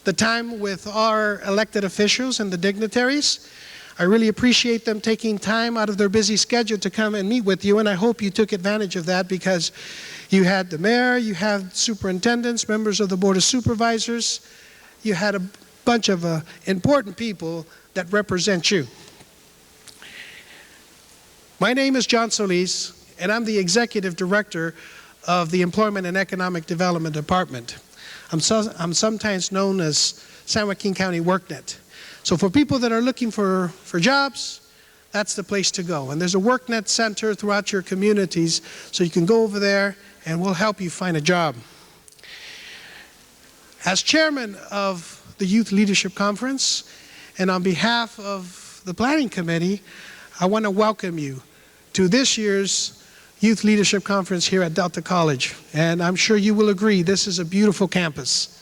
the time with our elected officials and the dignitaries. I really appreciate them taking time out of their busy schedule to come and meet with you, and I hope you took advantage of that because you had the mayor, you had superintendents, members of the Board of Supervisors, you had a bunch of important people that represent you. My name is John Solis, and I'm the Executive Director of the Employment and Economic Development Department. I'm sometimes known as San Joaquin County WorkNet. So for people that are looking for jobs, that's the place to go. And there's a WorkNet center throughout your communities, so you can go over there and we'll help you find a job. As chairman of the Youth Leadership Conference, and on behalf of the Planning Committee, I want to welcome you to this year's Youth Leadership Conference here at Delta College. And I'm sure you will agree, this is a beautiful campus.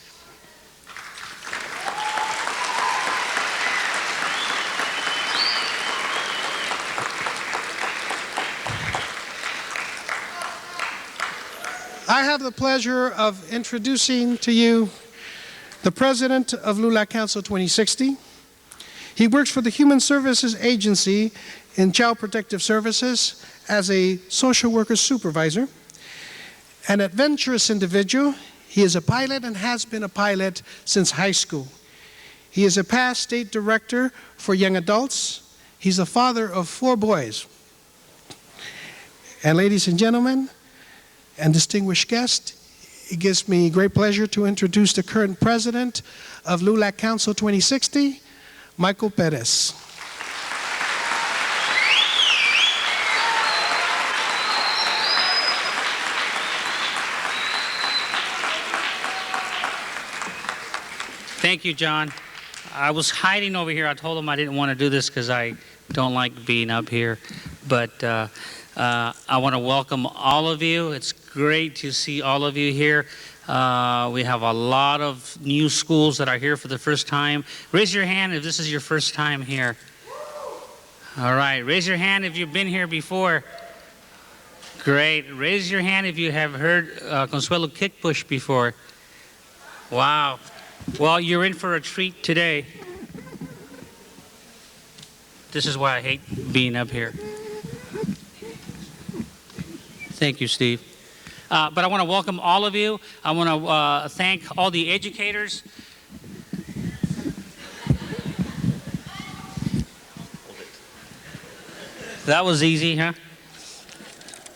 I have the pleasure of introducing to you the president of Lulac Council 2060. He works for the Human Services Agency in Child Protective Services as a social worker supervisor. An adventurous individual, he is a pilot and has been a pilot since high school. He is a past state director for young adults. He's a father of 4 boys. And ladies and gentlemen, and distinguished guests, it gives me great pleasure to introduce the current president of Lulac Council 2060, Michael Perez. Thank you, John. I was hiding over here. I told him I didn't want to do this because I don't like being up here. But I want to welcome all of you. It's great to see all of you here. We have a lot of new schools that are here for the first time. Raise your hand if this is your first time here. All right. Raise your hand if you've been here before. Great. Raise your hand if you have heard Consuelo kick push before. Wow. Well, you're in for a treat today. This is why I hate being up here. Thank you, Steve. But I want to welcome all of you. I want to thank all the educators. That was easy, huh?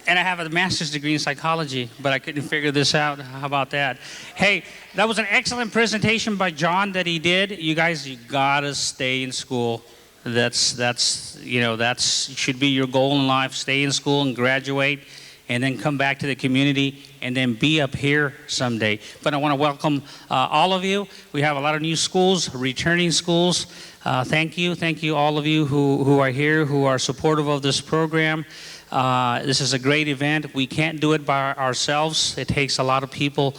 And I have a master's degree in psychology, but I couldn't figure this out. How about that? Hey, that was an excellent presentation by John that he did. You guys, you gotta stay in school. That's you know, should be your goal in life. Stay in school and graduate, and then come back to the community, and then be up here someday. But I want to welcome all of you. We have a lot of new schools, returning schools. Thank you all of you who are here, who are supportive of this program. This is a great event. We can't do it by ourselves. It takes a lot of people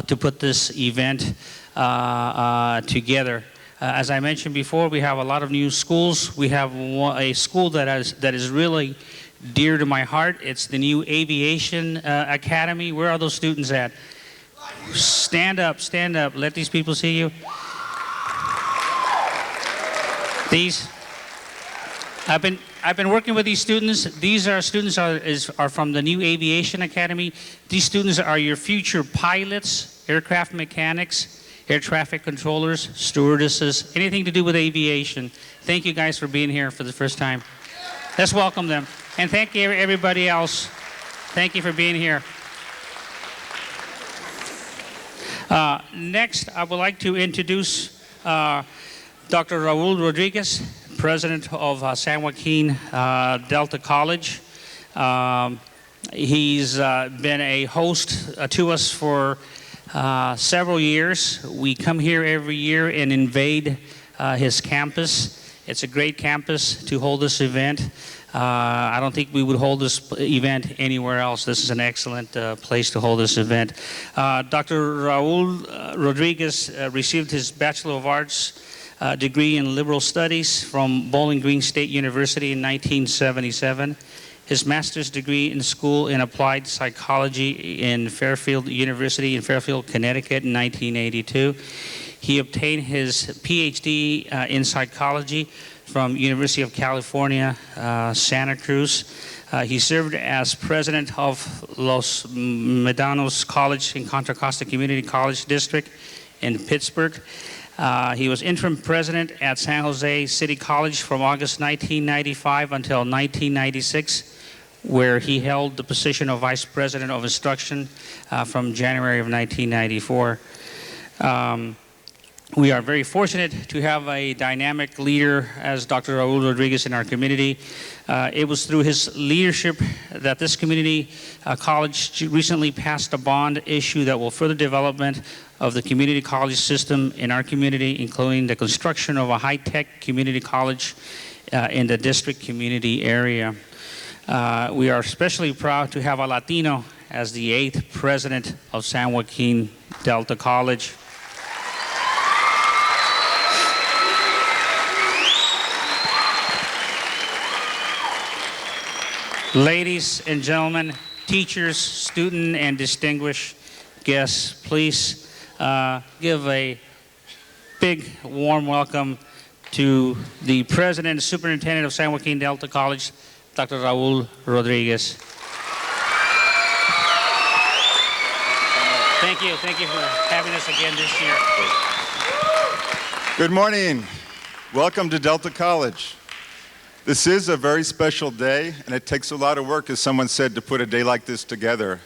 to put this event together. As I mentioned before, we have a lot of new schools. We have a school that is really dear to my heart. It's the new Aviation Academy. Where are those students at? Stand up, stand up. Let these people see you. I've been working with these students. These are students are from the new Aviation Academy. These students are your future pilots, aircraft mechanics, air traffic controllers, stewardesses, anything to do with aviation. Thank you guys for being here for the first time. Let's welcome them. And thank you everybody else. Thank you for being here. Next, I would like to introduce Dr. Raul Rodriguez, president of San Joaquin Delta College. He's been a host to us for several years. We come here every year and invade his campus. It's a great campus to hold this event. I don't think we would hold this event anywhere else. This is an excellent place to hold this event. Dr. Raul Rodriguez received his Bachelor of Arts degree in Liberal Studies from Bowling Green State University in 1977. His master's degree in School in Applied Psychology in Fairfield University in Fairfield, Connecticut in 1982. He obtained his PhD in psychology from University of California, Santa Cruz. He served as president of Los Medanos College in Contra Costa Community College District in Pittsburgh. He was interim president at San Jose City College from August 1995 until 1996, where he held the position of vice president of instruction from January of 1994. We are very fortunate to have a dynamic leader as Dr. Raul Rodriguez in our community. It was through his leadership that this community college recently passed a bond issue that will further development of the community college system in our community, including the construction of a high-tech community college in the district community area. We are especially proud to have a Latino as the 8th president of San Joaquin Delta College. Ladies and gentlemen, teachers, student, and distinguished guests, please give a big, warm welcome to the President and Superintendent of San Joaquin Delta College, Dr. Raul Rodriguez. Thank you for having us again this year. Good morning. Welcome to Delta College. This is a very special day, and it takes a lot of work, as someone said, to put a day like this together.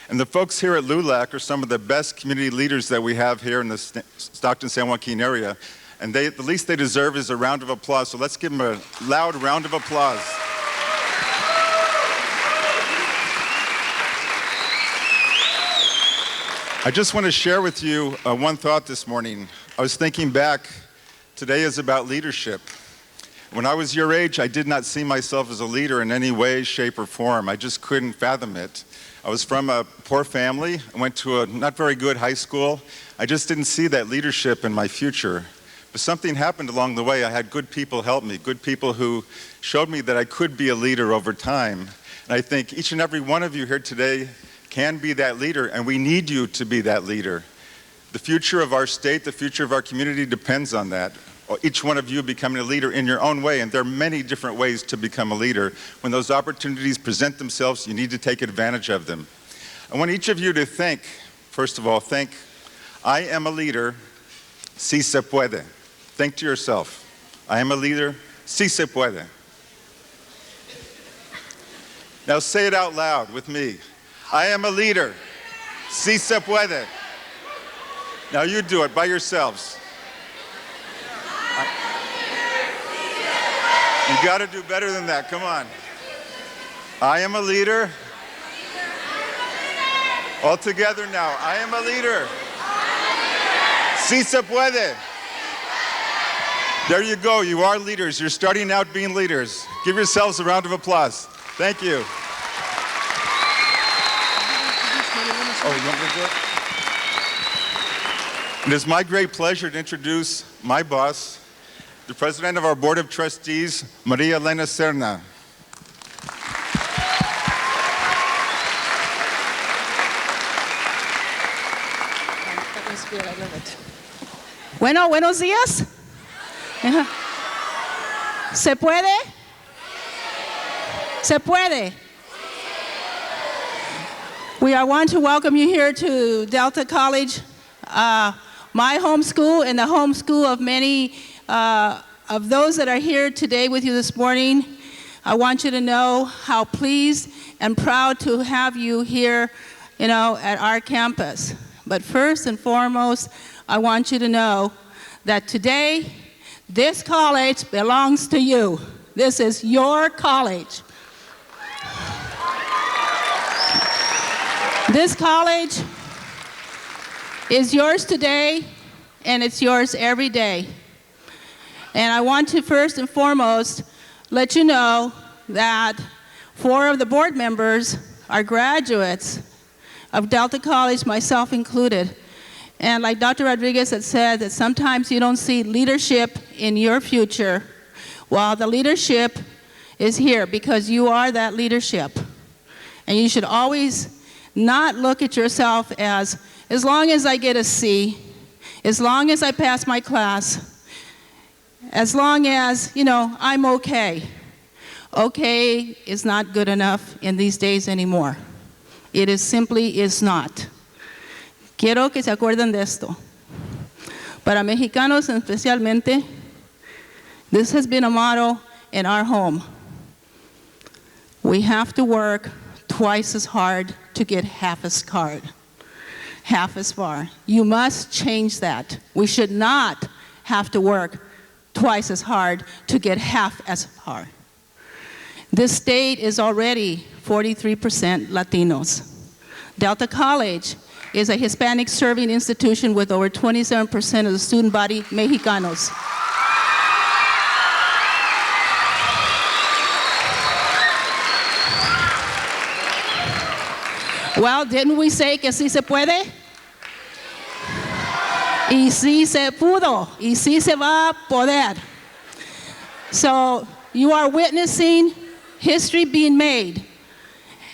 And the folks here at Lulac are some of the best community leaders that we have here in the Stockton-San Joaquin area. And the least they deserve is a round of applause. So let's give them a loud round of applause. I just want to share with you one thought this morning. I was thinking back, today is about leadership. When I was your age, I did not see myself as a leader in any way, shape, or form. I just couldn't fathom it. I was from a poor family. I went to a not very good high school. I just didn't see that leadership in my future. But something happened along the way. I had good people help me, good people who showed me that I could be a leader over time. And I think each and every one of you here today can be that leader, and we need you to be that leader. The future of our state, the future of our community depends on that. Each one of you becoming a leader in your own way, and there are many different ways to become a leader. When those opportunities present themselves, you need to take advantage of them. I want each of you to think, first of all, think, I am a leader, si se puede. Think to yourself, I am a leader, si se puede. Now say it out loud with me. I am a leader, si se puede. Now you do it by yourselves. You got to do better than that. Come on. I am a leader. All together now. I am a leader. Si se puede. There you go. You are leaders. You're starting out being leaders. Give yourselves a round of applause. Thank you. Oh, you want me to do it? It is my great pleasure to introduce my boss, the president of our board of trustees, Maria Elena Serna. Bueno, buenos días. ¿Se puede? ¿Se puede? We want to welcome you here to Delta College, my home school and the home school of many of those that are here today with you this morning. I want you to know how pleased and proud to have you here, at our campus. But first and foremost, I want you to know that today, this college belongs to you. This is your college. This college is yours today, and it's yours every day. And I want to first and foremost let you know that 4 of the board members are graduates of Delta College, myself included. And like Dr. Rodriguez had said, that sometimes you don't see leadership in your future. Well, the leadership is here because you are that leadership. And you should always not look at yourself as long as I get a C, As long as I pass my class, as long as, I'm okay. Okay is not good enough in these days anymore. It is simply is not. Quiero que se acuerden de esto. Para mexicanos especialmente, this has been a motto in our home. We have to work twice as hard to get half as far. You must change that. We should not have to work twice as hard to get half as far. This state is already 43% Latinos. Delta College is a Hispanic serving institution with over 27% of the student body Mexicanos. Well, didn't we say que sí se puede? Y sí se pudo, y sí se va a poder. So you are witnessing history being made,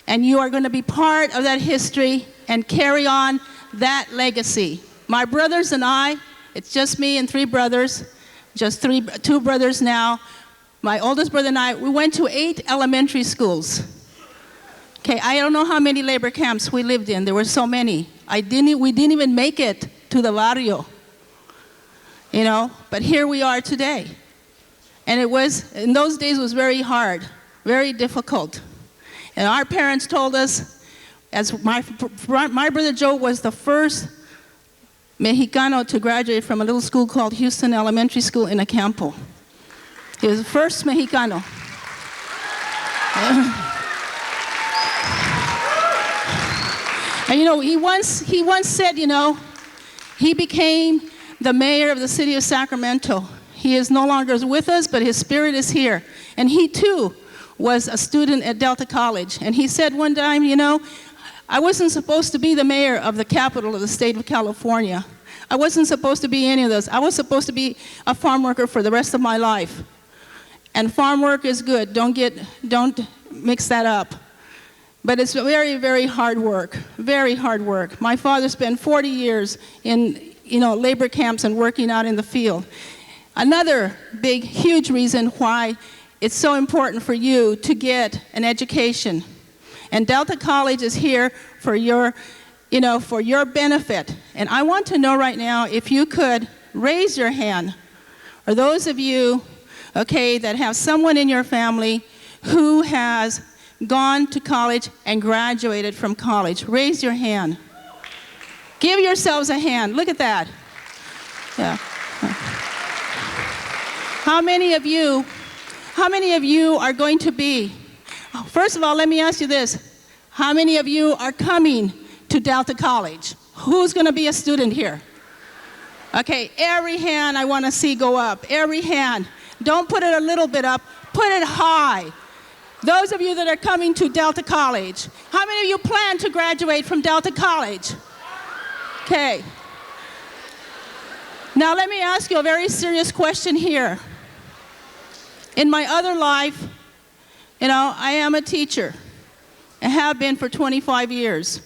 and you are going to be part of that history and carry on that legacy. My brothers and I, it's just me and three brothers, two brothers now. My oldest brother and I, we went to 8 elementary schools. Okay, I don't know how many labor camps we lived in. There were so many. We didn't even make it to the barrio, but here we are today. And in those days, it was very hard, very difficult. And our parents told us, as my brother Joe was the first Mexicano to graduate from a little school called Houston Elementary School in Acampo. He was the first Mexicano. And he once said, he became the mayor of the city of Sacramento. He is no longer with us, but his spirit is here. And he too was a student at Delta College. And he said one time, I wasn't supposed to be the mayor of the capital of the state of California. I wasn't supposed to be any of those. I was supposed to be a farm worker for the rest of my life. And farm work is good. Don't mix that up. But it's very, very hard work, very hard work. My father spent 40 years in, labor camps and working out in the field. Another big, huge reason why it's so important for you to get an education. And Delta College is here for your benefit. And I want to know right now if you could raise your hand, or those of you, that have someone in your family who has gone to college and graduated from college. Raise your hand. Give yourselves a hand. Look at that. Yeah. How many of you are going to be? First of all, let me ask you this. How many of you are coming to Delta College? Who's going to be a student here? Okay, every hand I want to see go up. Every hand. Don't put it a little bit up. Put it high. Those of you that are coming to Delta College, how many of you plan to graduate from Delta College? Okay. Now let me ask you a very serious question here. In my other life, I am a teacher. I have been for 25 years.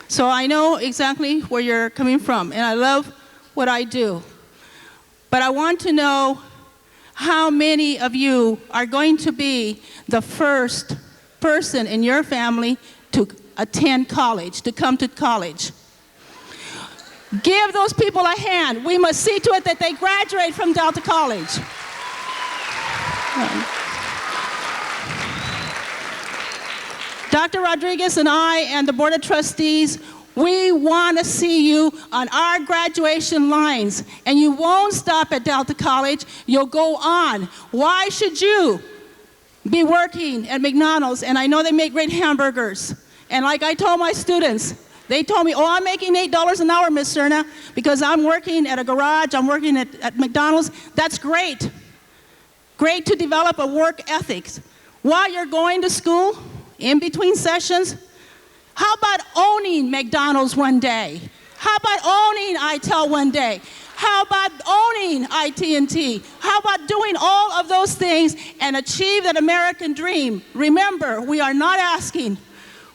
So I know exactly where you're coming from, and I love what I do. But I want to know how many of you are going to be the first person in your family to attend college, to come to college. Give those people a hand. We must see to it that they graduate from Delta College. Dr. Rodriguez and I and the Board of Trustees, we want to see you on our graduation lines. And you won't stop at Delta College. You'll go on. Why should you be working at McDonald's? And I know they make great hamburgers. And like I told my students, they told me, I'm making $8 an hour, Miss Serna, because I'm working at a garage, I'm working at McDonald's. That's great. Great to develop a work ethic. While you're going to school, in between sessions, how about owning McDonald's one day? How about owning ITEL one day? How about owning IT&T? How about doing all of those things and achieve that American dream? Remember, we are not asking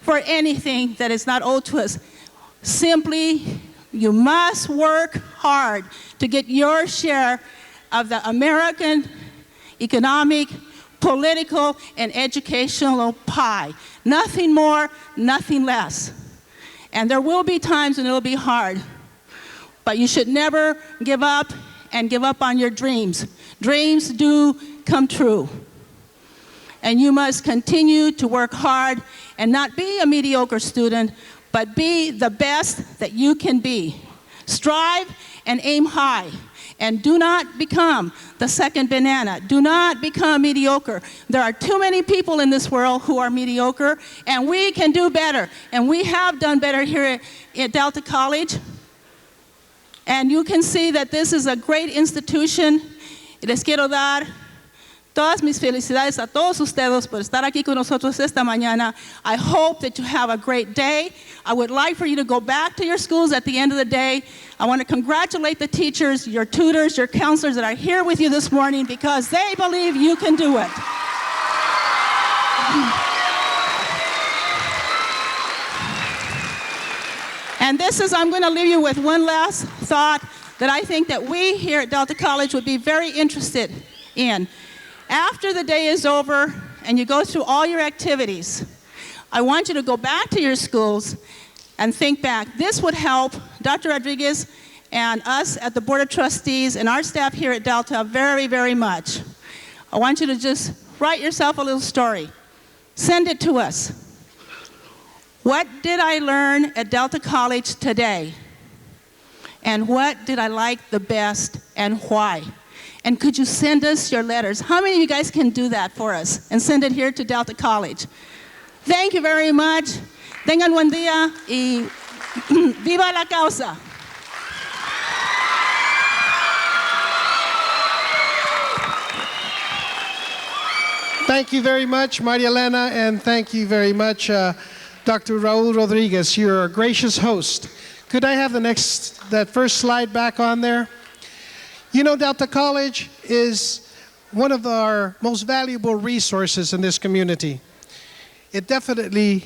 for anything that is not owed to us. Simply You must work hard to get your share of the American economic, political, and educational pie. Nothing more, nothing less. And there will be times when it will be hard, but you should never give up and give up on your dreams. Dreams do come true. And you must continue to work hard and not be a mediocre student, but be the best that you can be. Strive and aim high. And do not become the second banana. Do not become mediocre. There are too many people in this world who are mediocre, and we can do better. And we have done better here at Delta College. And you can see that this is a great institution. Les quiero dar todas mis felicidades a todos ustedes por estar aquí con nosotros esta mañana. I hope that you have a great day. I would like for you to go back to your schools at the end of the day. I want to congratulate the teachers, your tutors, your counselors that are here with you this morning because they believe you can do it. And I'm going to leave you with one last thought that I think that we here at Delta College would be very interested in. After the day is over and you go through all your activities, I want you to go back to your schools and think back. This would help Dr. Rodriguez and us at the Board of Trustees and our staff here at Delta very, very much. I want you to just write yourself a little story. Send it to us. What did I learn at Delta College today? And what did I like the best and why? And could you send us your letters? How many of you guys can do that for us and send it here to Delta College? Thank you very much. Tengan buen día y viva la causa. Thank you very much, Maria Elena, and thank you very much, Dr. Raul Rodriguez. You're a gracious host. Could I have that first slide back on there? You know, Delta College is one of our most valuable resources in this community. It's definitely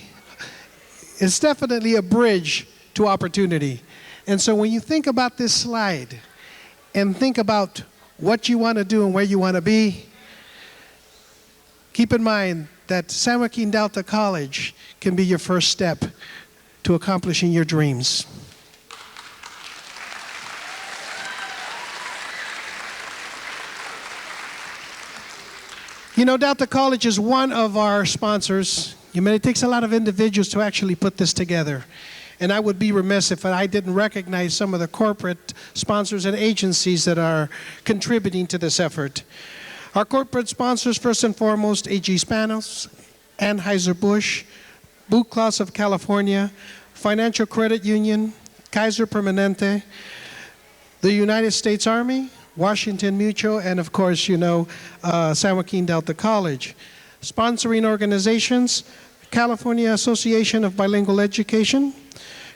a bridge to opportunity. And so when you think about this slide and think about what you want to do and where you want to be, keep in mind that San Joaquin Delta College can be your first step to accomplishing your dreams. You know, Delta College is one of our sponsors. It takes a lot of individuals to actually put this together. And I would be remiss if I didn't recognize some of the corporate sponsors and agencies that are contributing to this effort. Our corporate sponsors, first and foremost, AG Spanos, Anheuser-Busch, Blue Cross of California, Financial Credit Union, Kaiser Permanente, the United States Army, Washington Mutual, and of course, you know, San Joaquin Delta College. Sponsoring organizations, California Association of Bilingual Education,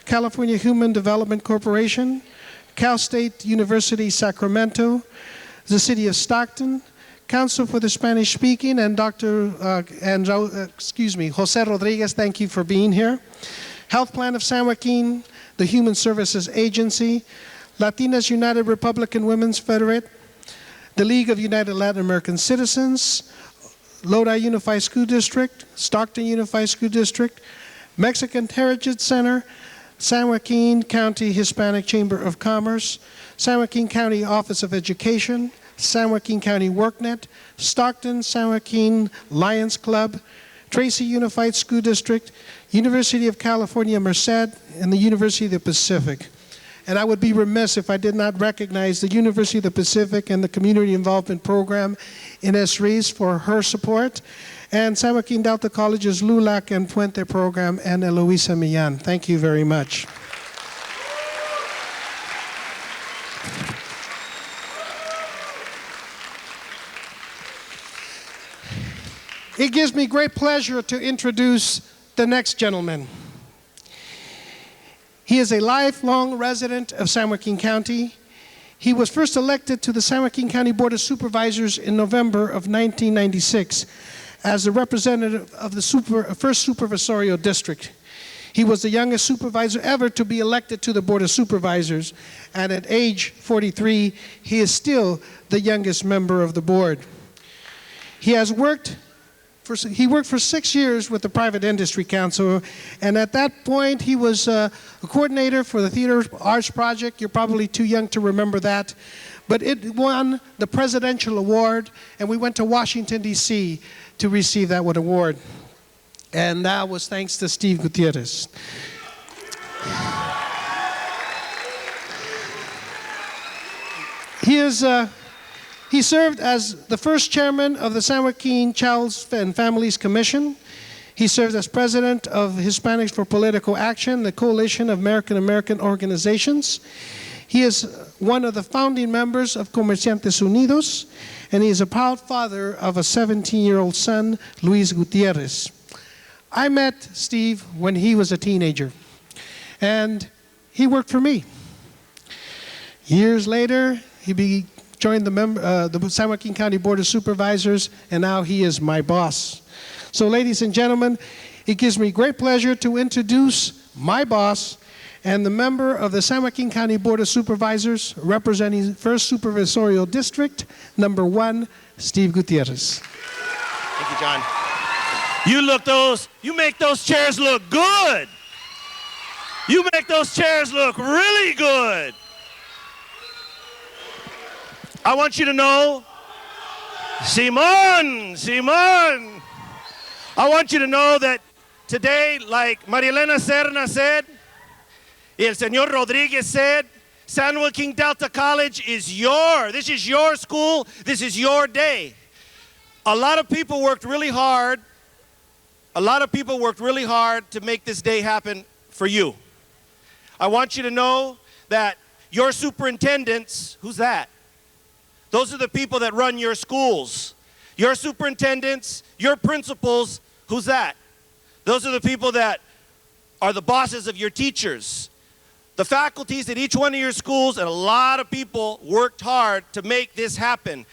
California Human Development Corporation, Cal State University Sacramento, the City of Stockton, Council for the Spanish Speaking, and Jose Rodriguez, thank you for being here. Health Plan of San Joaquin, the Human Services Agency, Latinas United Republican Women's Federate, the League of United Latin American Citizens, Lodi Unified School District, Stockton Unified School District, Mexican Heritage Center, San Joaquin County Hispanic Chamber of Commerce, San Joaquin County Office of Education, San Joaquin County WorkNet, Stockton, San Joaquin Lions Club, Tracy Unified School District, University of California Merced, and the University of the Pacific. And I would be remiss if I did not recognize the University of the Pacific and the Community Involvement Program, Ines Rees, for her support, and San Joaquin Delta College's Lulac and Puente Program, and Eloisa Millan. Thank you very much. It gives me great pleasure to introduce the next gentleman. He is a lifelong resident of San Joaquin County. He was first elected to the San Joaquin County Board of Supervisors in November of 1996 as the representative of the first supervisorial district. He was the youngest supervisor ever to be elected to the Board of Supervisors, and at age 43, he is still the youngest member of the board. He worked for 6 years with the Private Industry Council, and at that point, he was a coordinator for the Theater Arts Project. You're probably too young to remember that, but it won the Presidential Award, and we went to Washington, D.C. to receive that award. And that was thanks to Steve Gutierrez. He served as the first chairman of the San Joaquin Child and Families Commission. He served as president of Hispanics for Political Action, the Coalition of American Organizations. He is one of the founding members of Comerciantes Unidos, and he is a proud father of a 17-year-old son, Luis Gutierrez. I met Steve when he was a teenager, and he worked for me. Years later, he joined the San Joaquin County Board of Supervisors, and now he is my boss. So, ladies and gentlemen, it gives me great pleasure to introduce my boss and the member of the San Joaquin County Board of Supervisors representing 1st Supervisorial District, number 1, Steve Gutierrez. Thank you, John. You make those chairs look good. You make those chairs look really good. I want you to know, Simon, I want you to know that today, like Maria Elena Serna said, y el Señor Rodriguez said, San Joaquin Delta College is this is your school, this is your day. A lot of people worked really hard to make this day happen for you. I want you to know that your superintendents, who's that? Those are the people that run your schools. Your superintendents, your principals, who's that? Those are the people that are the bosses of your teachers. The faculties at each one of your schools, and a lot of people worked hard to make this happen.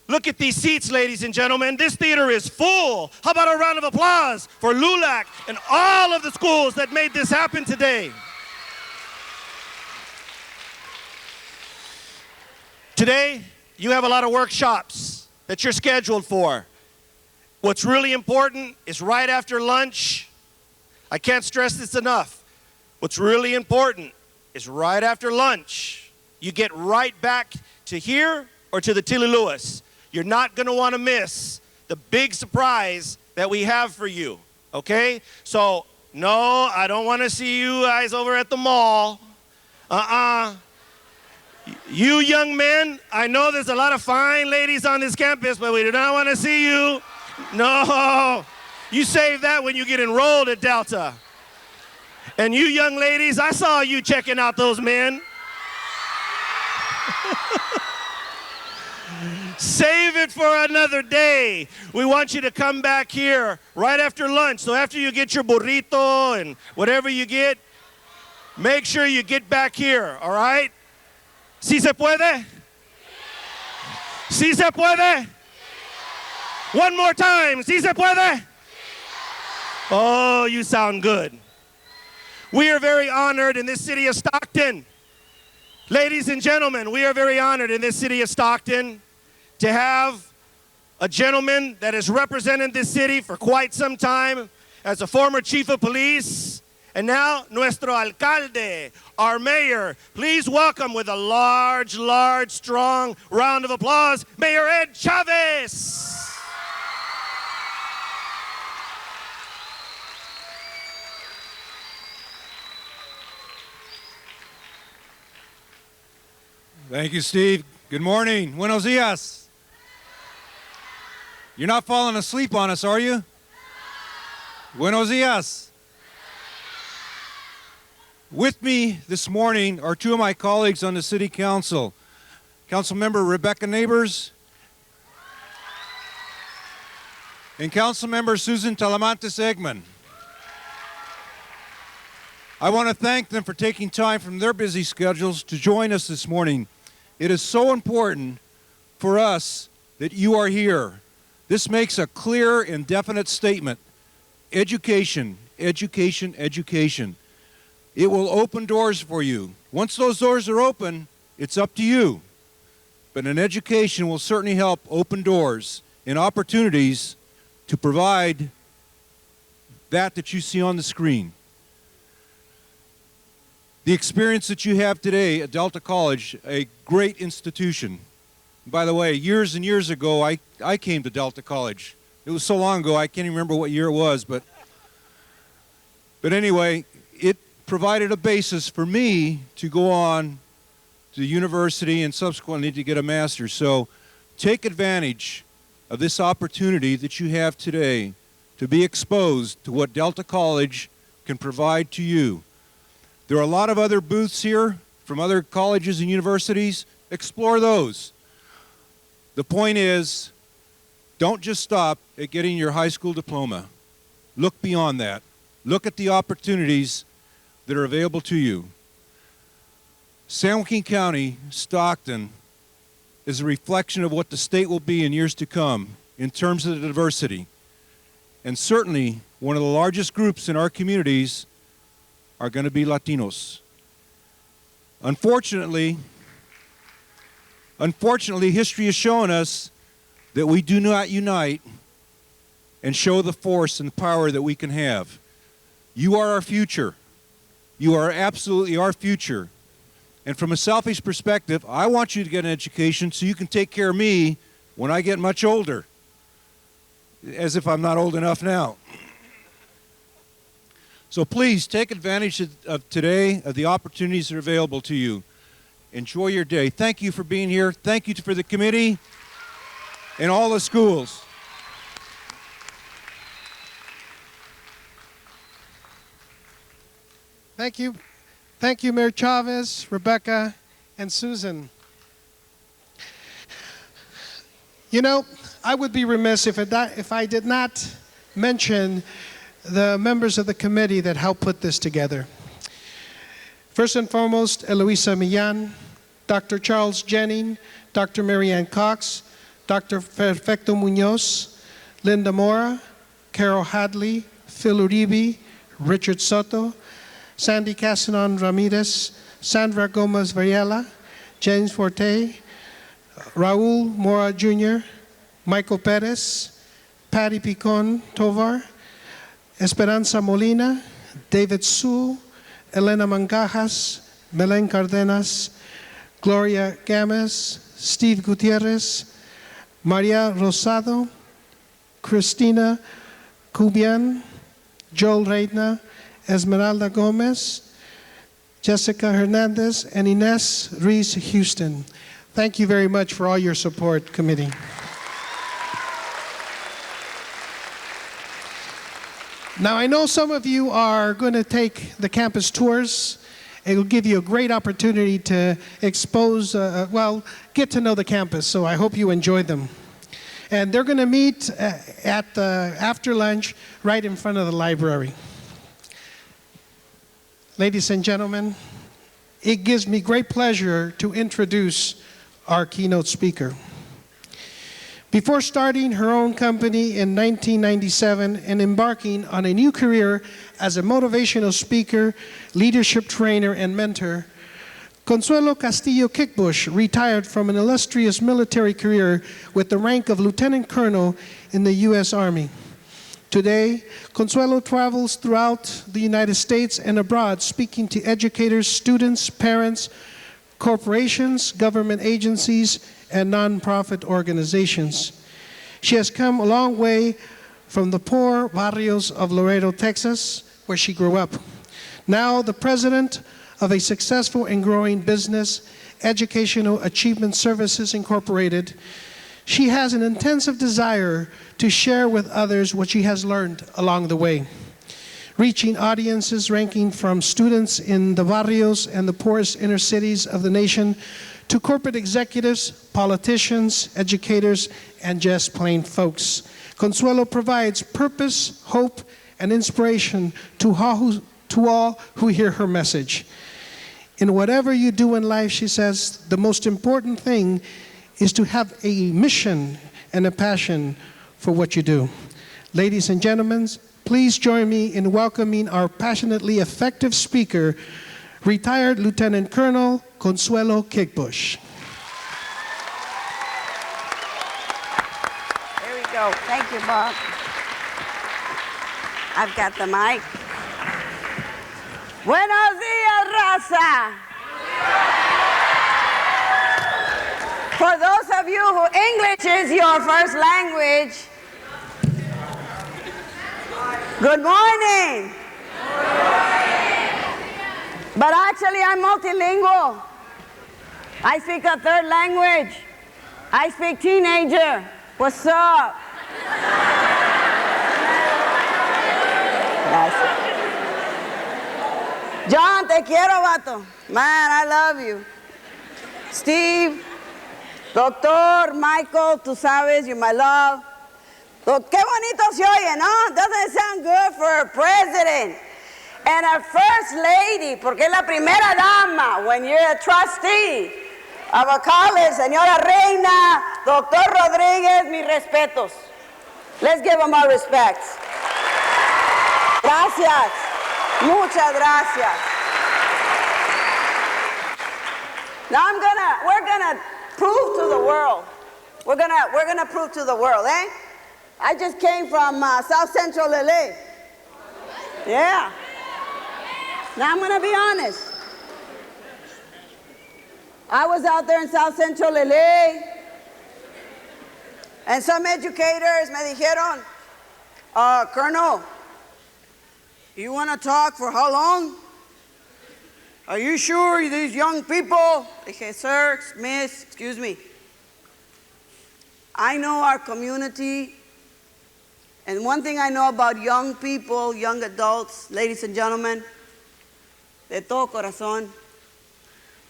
Look at these seats, ladies and gentlemen. This theater is full. How about a round of applause for Lulac and all of the schools that made this happen today? Today, you have a lot of workshops that you're scheduled for. What's really important is right after lunch. I can't stress this enough. What's really important is right after lunch, you get right back to here or to the Tilly Lewis. You're not going to want to miss the big surprise that we have for you, okay? So, no, I don't want to see you guys over at the mall. You young men, I know there's a lot of fine ladies on this campus, but we do not want to see you. No, you save that when you get enrolled at Delta. And you young ladies, I saw you checking out those men. Save it for another day. We want you to come back here right after lunch. So after you get your burrito and whatever you get, make sure you get back here, all right? ¿Sí se puede? ¿Sí se puede? One more time. ¿Sí se puede? Oh, you sound good. We are very honored in this city of Stockton. Ladies and gentlemen, we are very honored in this city of Stockton to have a gentleman that has represented this city for quite some time as a former chief of police, and now nuestro alcalde, our mayor. Please welcome with a large, strong round of applause, Mayor Ed Chavez. Thank you, Steve. Good morning. Buenos dias. You're not falling asleep on us, are you? Buenos dias. With me this morning are two of my colleagues on the City Council, Councilmember Rebecca Neighbors and Councilmember Susan Talamantes Eggman. I want to thank them for taking time from their busy schedules to join us this morning. It is so important for us that you are here. This makes a clear and definite statement. Education education, education. It will open doors for you. Once those doors are open, it's up to you. But an education will certainly help open doors and opportunities to provide that you see on the screen. The experience that you have today at Delta College, a great institution. By the way, years and years ago, I came to Delta College. It was so long ago, I can't even remember what year it was, but anyway, it provided a basis for me to go on to the university and subsequently to get a master's. So take advantage of this opportunity that you have today to be exposed to what Delta College can provide to you. There are a lot of other booths here from other colleges and universities. Explore those. The point is, don't just stop at getting your high school diploma. Look beyond that. Look at the opportunities that are available to you. San Joaquin County, Stockton, is a reflection of what the state will be in years to come in terms of the diversity. And certainly, one of the largest groups in our communities are going to be Latinos. Unfortunately, history has shown us that we do not unite and show the force and power that we can have. You are our future. You are absolutely our future. And from a selfish perspective, I want you to get an education so you can take care of me when I get much older. As if I'm not old enough now. So please take advantage of today, of the opportunities that are available to you. Enjoy your day. Thank you for being here. Thank you for the committee and all the schools. Thank you. Thank you, Mayor Chavez, Rebecca, and Susan. You know, I would be remiss if I did not mention the members of the committee that helped put this together. First and foremost, Eloisa Millan, Dr. Charles Jennings, Dr. Marianne Cox, Dr. Perfecto Munoz, Linda Mora, Carol Hadley, Phil Uribe, Richard Soto, Sandy Casanon Ramirez, Sandra Gomez Varela, James Forte, Raul Mora Jr., Michael Perez, Patty Picon Tovar, Esperanza Molina, David Sewell, Elena Mangajas, Belen Cardenas, Gloria Gamez, Steve Gutierrez, Maria Rosado, Cristina Cubian, Joel Reina, Esmeralda Gomez, Jessica Hernandez, and Ines Reese Houston. Thank you very much for all your support, committee. Now, I know some of you are going to take the campus tours. It will give you a great opportunity to expose, get to know the campus, so I hope you enjoy them. And they're going to meet at the after lunch right in front of the library. Ladies and gentlemen, it gives me great pleasure to introduce our keynote speaker. Before starting her own company in 1997 and embarking on a new career as a motivational speaker, leadership trainer, and mentor, Consuelo Castillo Kickbush retired from an illustrious military career with the rank of Lieutenant Colonel in the U.S. Army. Today, Consuelo travels throughout the United States and abroad, speaking to educators, students, parents, corporations, government agencies, and nonprofit organizations. She has come a long way from the poor barrios of Laredo, Texas, where she grew up. Now the president of a successful and growing business, Educational Achievement Services Incorporated, she has an intensive desire to share with others what she has learned along the way, reaching audiences ranging from students in the barrios and the poorest inner cities of the nation to corporate executives, politicians, educators, and just plain folks. Consuelo provides purpose, hope, and inspiration to all who hear her message. In whatever you do in life, she says, the most important thing is to have a mission and a passion for what you do. Ladies and gentlemen, Please join me in welcoming our passionately effective speaker, retired Lieutenant Colonel Consuelo Kickbush. There we go. Thank you, Bob. I've got the mic. Buenos días, raza. For those of you who English is your first language, good morning. But actually, I'm multilingual. I speak a third language. I speak teenager. What's up? Gracias. John, te quiero, vato. Man, I love you. Steve, Doctor, Michael, tú sabes, you're my love. Qué bonito se oye, ¿no? Doesn't it sound good for a president? And a first lady, porque es la primera dama when you're a trustee of a college. Señora Reina, Doctor Rodríguez, mis respetos. Let's give them our respects. Gracias. Muchas gracias. Now we're gonna prove to the world. We're gonna prove to the world, eh? I just came from South Central LA. Yeah. Now I'm gonna be honest. I was out there in South Central LA, and some educators me dijeron, Colonel, you wanna talk for how long? Are you sure these young people? Dije, sir, miss, excuse me. I know our community, and one thing I know about young people, young adults, ladies and gentlemen, de todo corazón,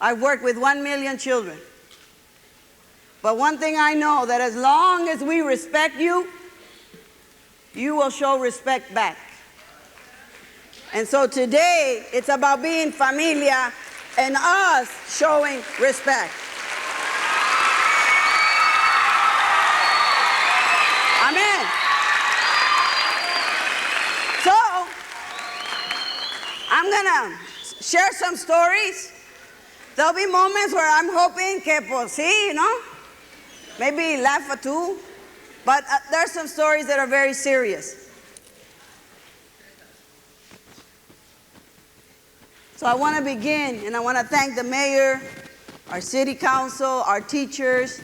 I've worked with 1 million children. But one thing I know, that as long as we respect you, you will show respect back. And so today, it's about being familia and us showing respect. Amen. So, I'm gonna share some stories. There'll be moments where I'm hoping que pues sí, you know, maybe laugh or two. But there's some stories that are very serious. So I want to begin, and I want to thank the mayor, our city council, our teachers,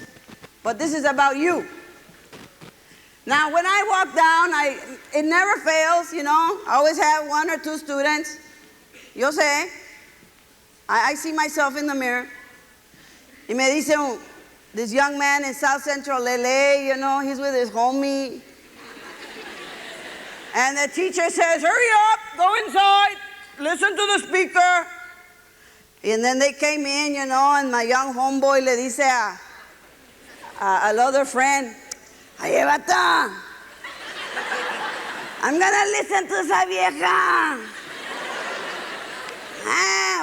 but this is about you. Now, when I walk down, it never fails, you know. I always have 1 or 2 students. Yo sé. I see myself in the mirror. Y me dice, this young man in South Central LA, you know, he's with his homie. And the teacher says, hurry up, go inside. Listen to the speaker. And then they came in, you know, and my young homeboy le dice a another friend, "Oye, vato, I'm gonna listen to esa vieja.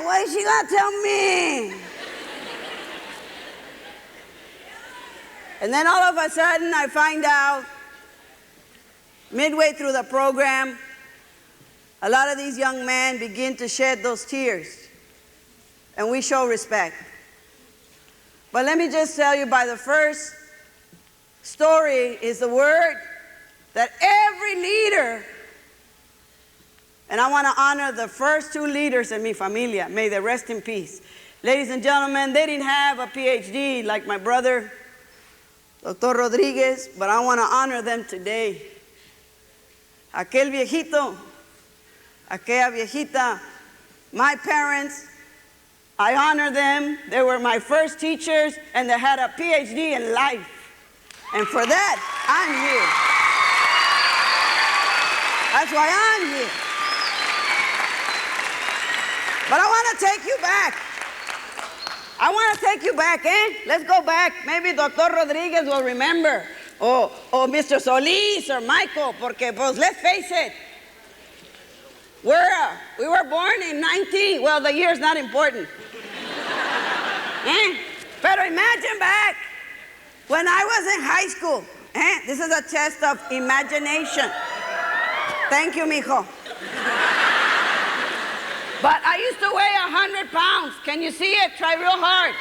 What is she gonna tell me?" And then all of a sudden, I find out, midway through the program, a lot of these young men begin to shed those tears, and we show respect. But let me just tell you, by the first story is the word that every leader, and I want to honor the first 2 leaders in mi familia, may they rest in peace. Ladies and gentlemen, they didn't have a PhD like my brother, Dr. Rodriguez, but I want to honor them today. Aquel viejito, aquella viejita, my parents, I honor them. They were my first teachers, and they had a PhD in life. And for that, I'm here. That's why I'm here. But I want to take you back. I want to take you back, eh? Let's go back. Maybe Dr. Rodriguez will remember. Or Mr. Solis or Michael, porque pues let's face it. We were born in 19, well, the year's not important. Pero imagine back when I was in high school. This is a test of imagination. Thank you, mijo. But I used to weigh 100 pounds. Can you see it? Try real hard.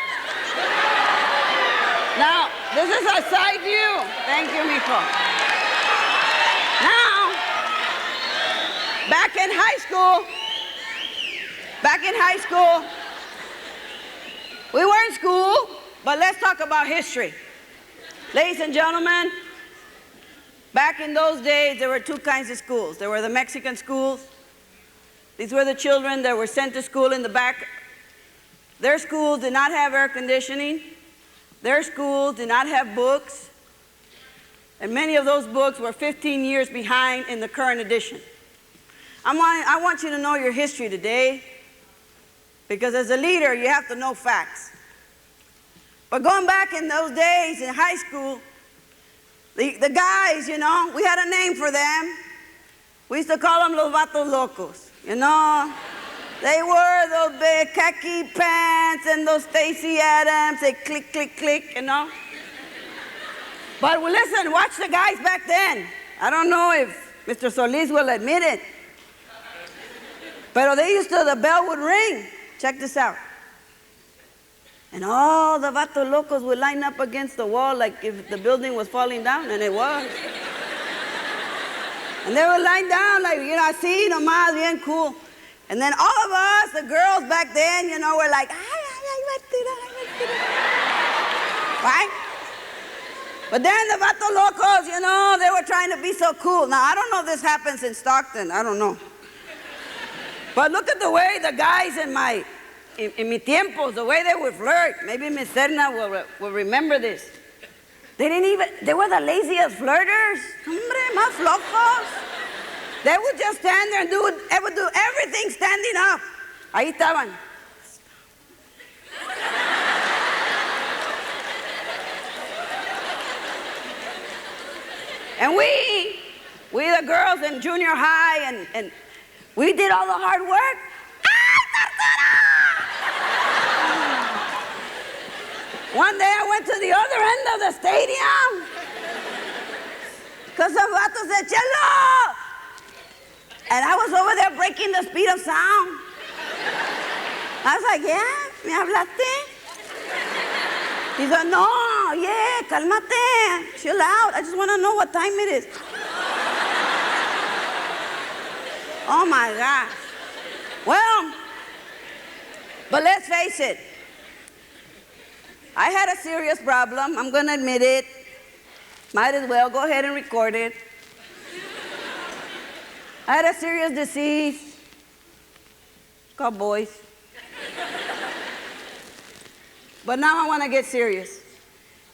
Now, this is a side view. Thank you, mijo. Now, back in high school, we were in school, but let's talk about history. Ladies and gentlemen, back in those days, there were two kinds of schools. There were the Mexican schools. These were the children that were sent to school in the back. Their schools did not have air conditioning. Their schools did not have books. And many of those books were 15 years behind in the current edition. I want you to know your history today, because as a leader, you have to know facts. But going back in those days in high school, the guys, you know, we had a name for them. We used to call them los vatos locos, you know. They wore those big khaki pants and those Stacy Adams, they click, click, click, you know. But listen, watch the guys back then. I don't know if Mr. Solis will admit it. But the bell would ring. Check this out. And all the vatos locos would line up against the wall like if the building was falling down, and it was. And they would line down like, you know, así nomás, bien cool. And then all of us, the girls back then, you know, were like, right? But then the vatos locos, you know, they were trying to be so cool. Now, I don't know if this happens in Stockton. I don't know. But look at the way the guys in mi tiempos, the way they would flirt. Maybe Miss Serna will remember this. They were the laziest flirters. Hombre, más flojos. They would just stand there and do everything standing up. Ahí estaban. And we the girls in junior high, and we did all the hard work. One day I went to the other end of the stadium because some vatos said, "Chelo!" And I was over there breaking the speed of sound. I was like, "Yeah, ¿me hablaste?" He said, "No, yeah, cálmate, chill out. I just want to know what time it is." Oh my gosh. Well, but let's face it. I had a serious problem. I'm going to admit it. Might as well go ahead and record it. I had a serious disease. It's called boys. But now I want to get serious.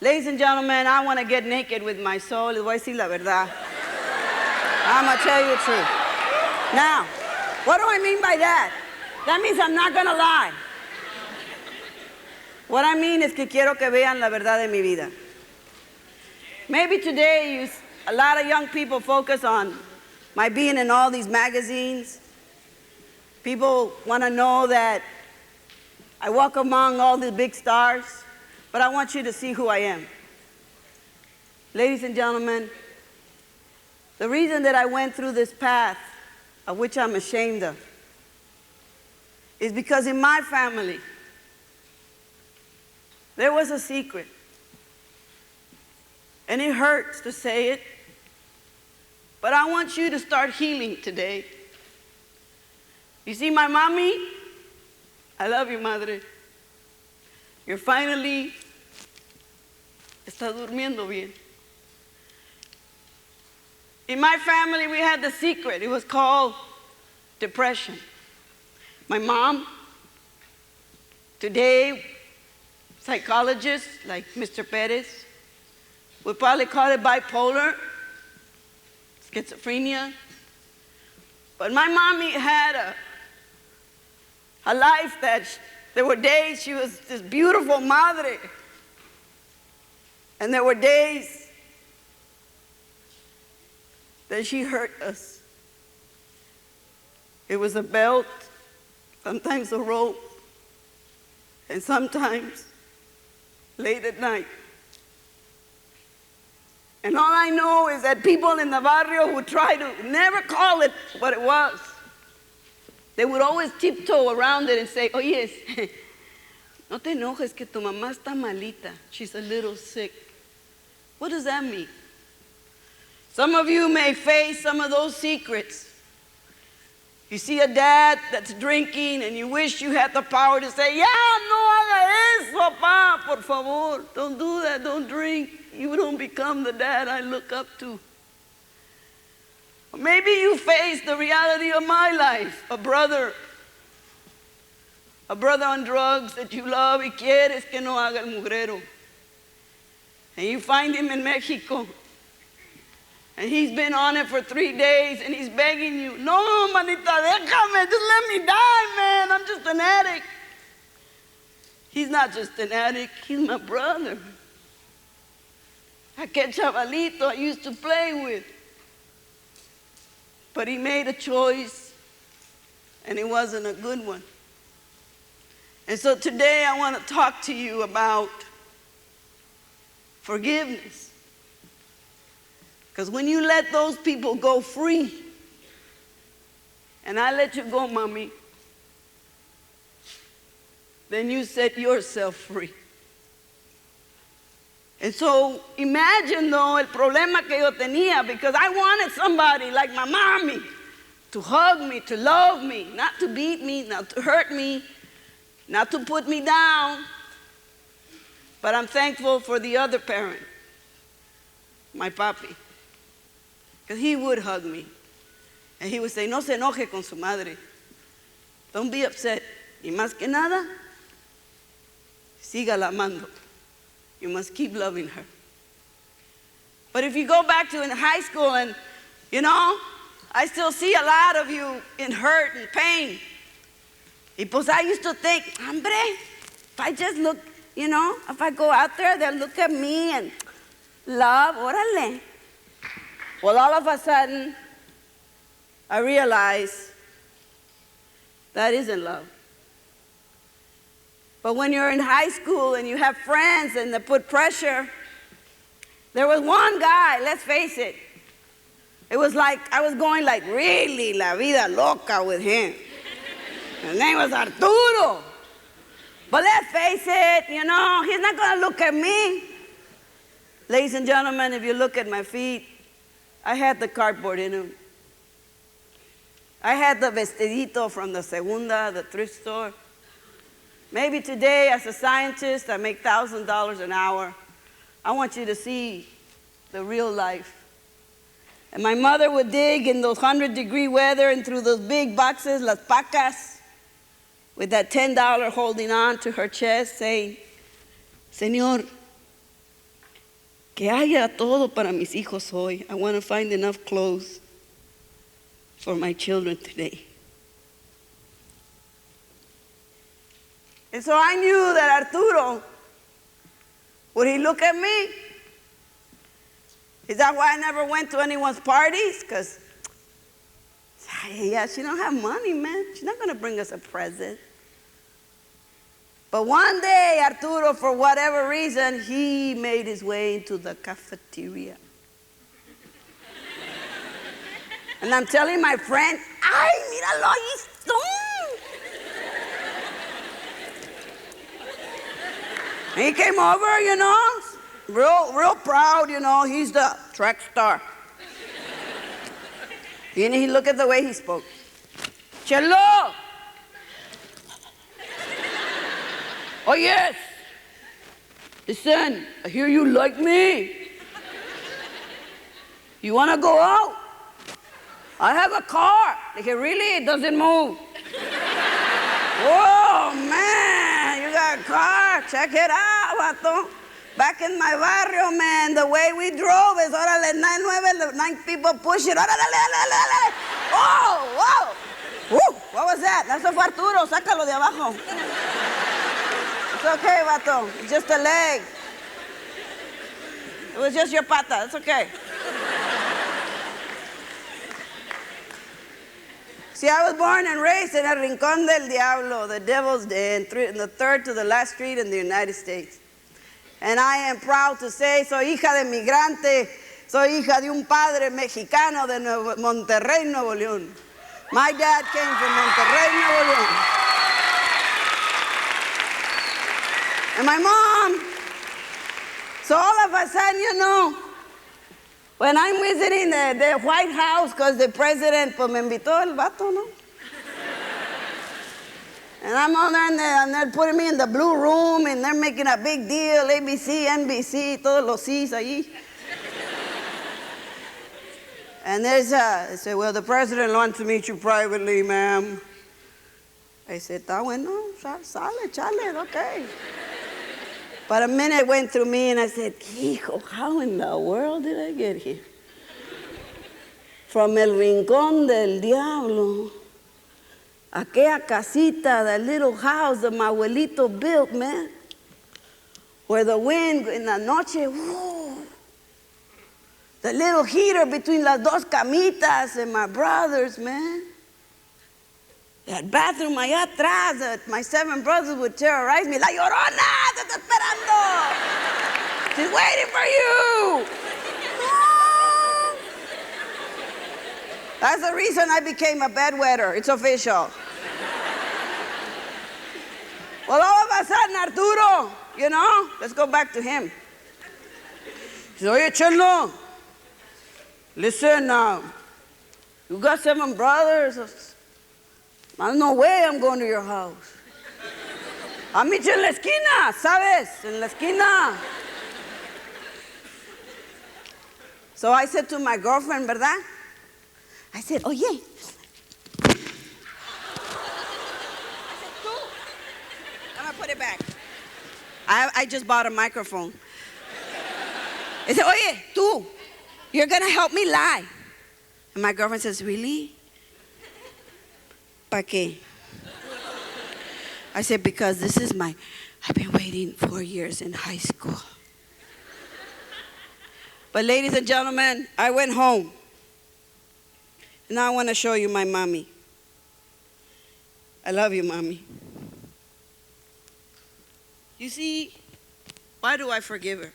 Ladies and gentlemen, I want to get naked with my soul. Les voy a decir la verdad. I'm going to tell you the truth. Now, what do I mean by that? That means I'm not going to lie. What I mean is que quiero que vean la verdad de mi vida. Maybe today a lot of young people focus on my being in all these magazines. People want to know that I walk among all the big stars, but I want you to see who I am. Ladies and gentlemen, the reason that I went through this path, of which I'm ashamed of, is because in my family, there was a secret. And it hurts to say it, but I want you to start healing today. You see, my mommy, I love you, madre. You're finally, está durmiendo bien. In my family, we had the secret. It was called depression. My mom, today, psychologists like Mr. Perez would probably call it bipolar, schizophrenia. But my mommy had a life that there were days she was this beautiful madre. And there were days that she hurt us. It was a belt, sometimes a rope, and sometimes late at night. And all I know is that people in the barrio would try to never call it what it was. They would always tiptoe around it and say, oh yes, no te enojes que tu mamá está malita. She's a little sick. What does that mean? Some of you may face some of those secrets. You see a dad that's drinking and you wish you had the power to say, yeah, no haga eso, pa, por favor. Don't do that, don't drink. You don't become the dad I look up to. Or maybe you face the reality of my life, a brother on drugs that you love y quieres que no haga el mugrero. And you find him in Mexico. And he's been on it for 3 days and he's begging you, no, manita, déjame, just let me die, man. I'm just an addict. He's not just an addict, he's my brother. Aquel chavalito I used to play with. But he made a choice and it wasn't a good one. And so today I want to talk to you about forgiveness. Because when you let those people go free, and I let you go, mommy, then you set yourself free. And so imagine, though, el problema que yo tenía, because I wanted somebody like my mommy to hug me, to love me, not to beat me, not to hurt me, not to put me down. But I'm thankful for the other parent, my papi. Because he would hug me. And he would say, no se enoje con su madre. Don't be upset. Y más que nada, sígala amando. You must keep loving her. But if you go back to in high school and, you know, I still see a lot of you in hurt and pain. Y pues I used to think, hombre, if I just look, you know, if I go out there, they'll look at me and love, órale. Well, all of a sudden, I realized that isn't love. But when you're in high school and you have friends and they put pressure, there was one guy, let's face it. It was like I was going like really la vida loca with him. His name was Arturo. But let's face it, you know, he's not going to look at me. Ladies and gentlemen, if you look at my feet, I had the cardboard in them. I had the vestidito from the Segunda, the thrift store. Maybe today, as a scientist, I make $1,000 an hour. I want you to see the real life. And my mother would dig in those 100-degree weather and through those big boxes, las pacas, with that $10 holding on to her chest, saying, Señor, que haya todo para mis hijos hoy. I want to find enough clothes for my children today. And so I knew that Arturo, would he look at me? Is that why I never went to anyone's parties? Because, yeah, she don't have money, man. She's not going to bring us a present. But one day, Arturo, for whatever reason, he made his way into the cafeteria. And I'm telling my friend, ay, míralo, ahí está. He came over, you know, real proud, you know, he's the track star. And he looked at the way he spoke. Chelo! Oh, yes. Listen, I hear you like me. You want to go out? I have a car. Like, really? It doesn't move. Whoa, man, you got a car. Check it out, vato. Back in my barrio, man, the way we drove is, órale, 9 people push it. Órale, órale. Whoa, whoa. Woo, what was that? That's a Arturo. Sácalo de abajo. It's okay, vato. It's just a leg. It was just your pata. It's okay. See, I was born and raised in El Rincón del Diablo, the Devil's Den, in the third to the last street in the United States. And I am proud to say, soy hija de migrante, Soy hija de un padre mexicano de Monterrey, Nuevo León. My dad came from Monterrey, Nuevo León. And my mom. So all of a sudden, you know, when I'm visiting the White House, because the president, pues me invitó el vato, ¿no? And I'm on there, and they're putting me in the blue room, and they're making a big deal, ABC, NBC, todos los C's ahí. And they say, well, the president wants to meet you privately, ma'am. I said, está bueno, sale, chale, okay. But a minute went through me, and I said, hijo, how in the world did I get here? From el rincón del diablo. Aquella casita, that little house that my abuelito built, man. Where the wind in la noche, whoo, the little heater between las dos camitas and my brothers, man. That bathroom allá atrás that my 7 brothers would terrorize me. La Llorona, te está esperando. She's waiting for you. Ah. That's the reason I became a bedwetter. It's official. Well, all of a sudden, Arturo, you know, let's go back to him. He said, oye, Chelo, listen now. You got 7 brothers. There's no way I'm going to your house. I'll meet you en la esquina, ¿sabes? En la esquina. So I said to my girlfriend, ¿verdad? I said, oye. I said, tú. I'm going to put it back. I just bought a microphone. I said, oye, tú, you're going to help me lie. And my girlfriend says, really? ¿Para qué? I said, because this is I've been waiting 4 years in high school. But ladies and gentlemen, I went home. And now I want to show you my mommy. I love you, mommy. You see, why do I forgive her?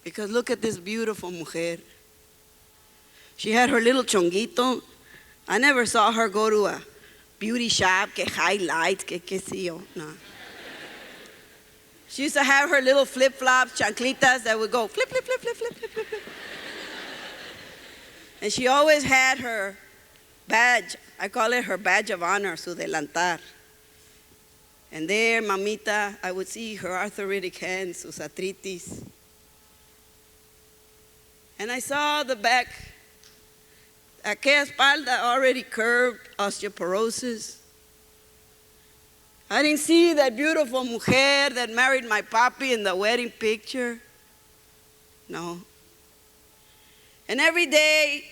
Because look at this beautiful mujer. She had her little chonguito. I never saw her go to a beauty shop, que highlights, que sé yo, no. She used to have her little flip-flops, chanclitas that would go flip, flip, flip, flip, flip, flip, flip, flip. And she always had her badge. I call it her badge of honor, su delantar. And there, mamita, I would see her arthritic hands, sus arthritis. And I saw the back. Aquella espalda already curved, osteoporosis. I didn't see that beautiful mujer that married my papi in the wedding picture. No. And every day,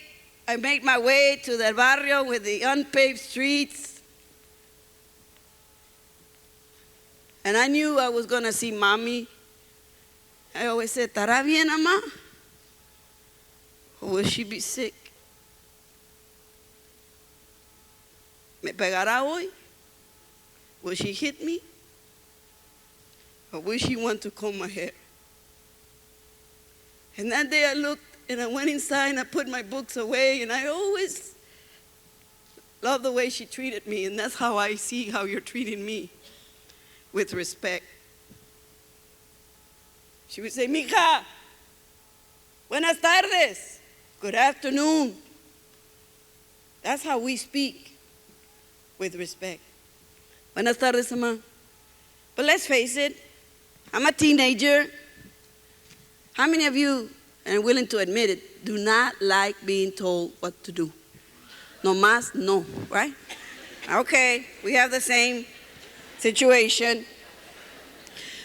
I make my way to that barrio with the unpaved streets. And I knew I was going to see mommy. I always said, ¿estará bien, mamá? Or will she be sick? ¿Me pegará hoy? Will she hit me? Or will she want to comb my hair? And that day I looked and I went inside and I put my books away, and I always loved the way she treated me, and that's how I see how you're treating me, with respect. She would say, mija, buenas tardes, good afternoon. That's how we speak. With respect. Buenas tardes, mamá. But let's face it, I'm a teenager. How many of you, and willing to admit it, do not like being told what to do? No más, no, right? Okay, we have the same situation.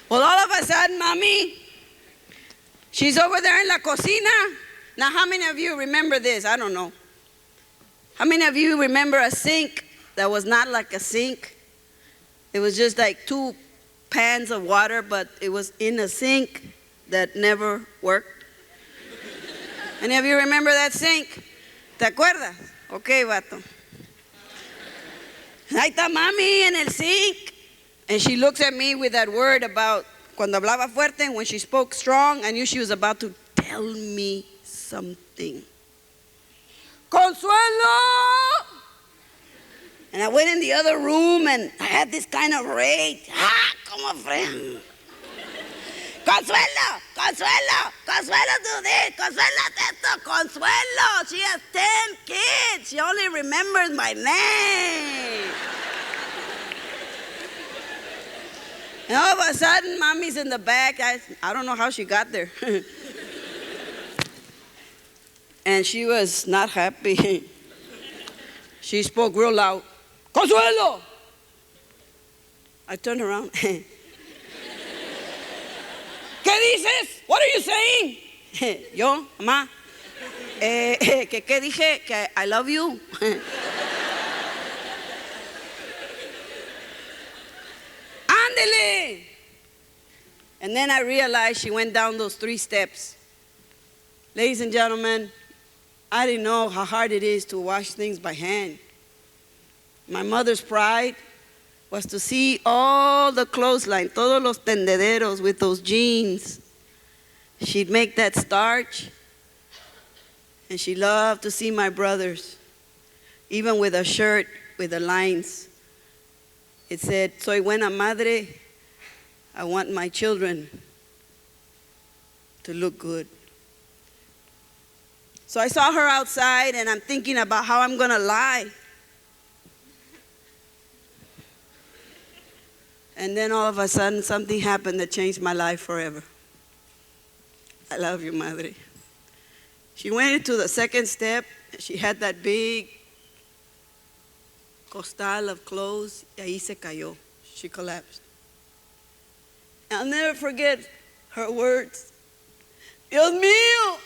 Well, all of a sudden, mommy, she's over there in la cocina. Now, how many of you remember this? I don't know. How many of you remember a sink that was not like a sink? It was just like 2 pans of water, but it was in a sink that never worked. Any of you remember that sink? ¿Te acuerdas? Okay, vato. Ahí está mami en el sink. And she looks at me with that word about cuando hablaba fuerte, and when she spoke strong, I knew she was about to tell tell me something. Consuelo! And I went in the other room and I had this kind of rage. Come on, friend. Consuelo, Consuelo, Consuelo do this, Consuelo esto, Consuelo. She has 10 kids. She only remembers my name. And all of a sudden, Mommy's in the back. I don't know how she got there. And she was not happy. She spoke real loud. Consuelo! I turned around. ¿Qué dices? What are you saying? Yo, mamá. ¿Qué dije? Que I love you. Ándele. And then I realized she went down those 3 steps. Ladies and gentlemen, I didn't know how hard it is to wash things by hand. My mother's pride was to see all the clothesline, todos los tendederos with those jeans. She'd make that starch, and she loved to see my brothers, even with a shirt with the lines. It said, soy buena madre, I want my children to look good. So I saw her outside, and I'm thinking about how I'm gonna lie. And then all of a sudden, something happened that changed my life forever. I love you, madre. She went into the 2nd step. She had that big costal of clothes, y ahí se cayó. She collapsed. I'll never forget her words. Dios mío,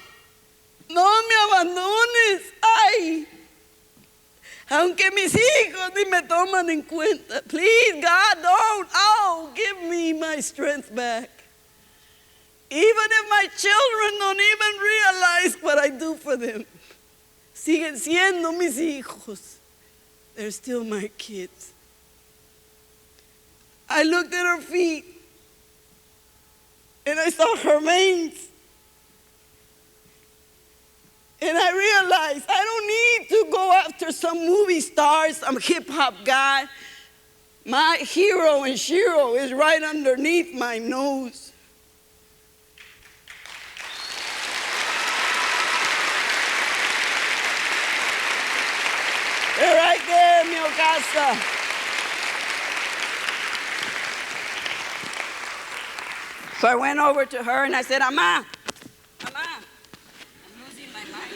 no me abandones. Ay, aunque mis hijos ni me toman en cuenta. Please, God, don't. Oh, give me my strength back. Even if my children don't even realize what I do for them, siguen siendo mis hijos. They're still my kids. I looked at her feet, and I saw her veins. And I realized I don't need to go after some movie star, some hip-hop guy. My hero and Shiro is right underneath my nose. They're right there, mi casa. So I went over to her and I said, Ama, I'm losing my mind.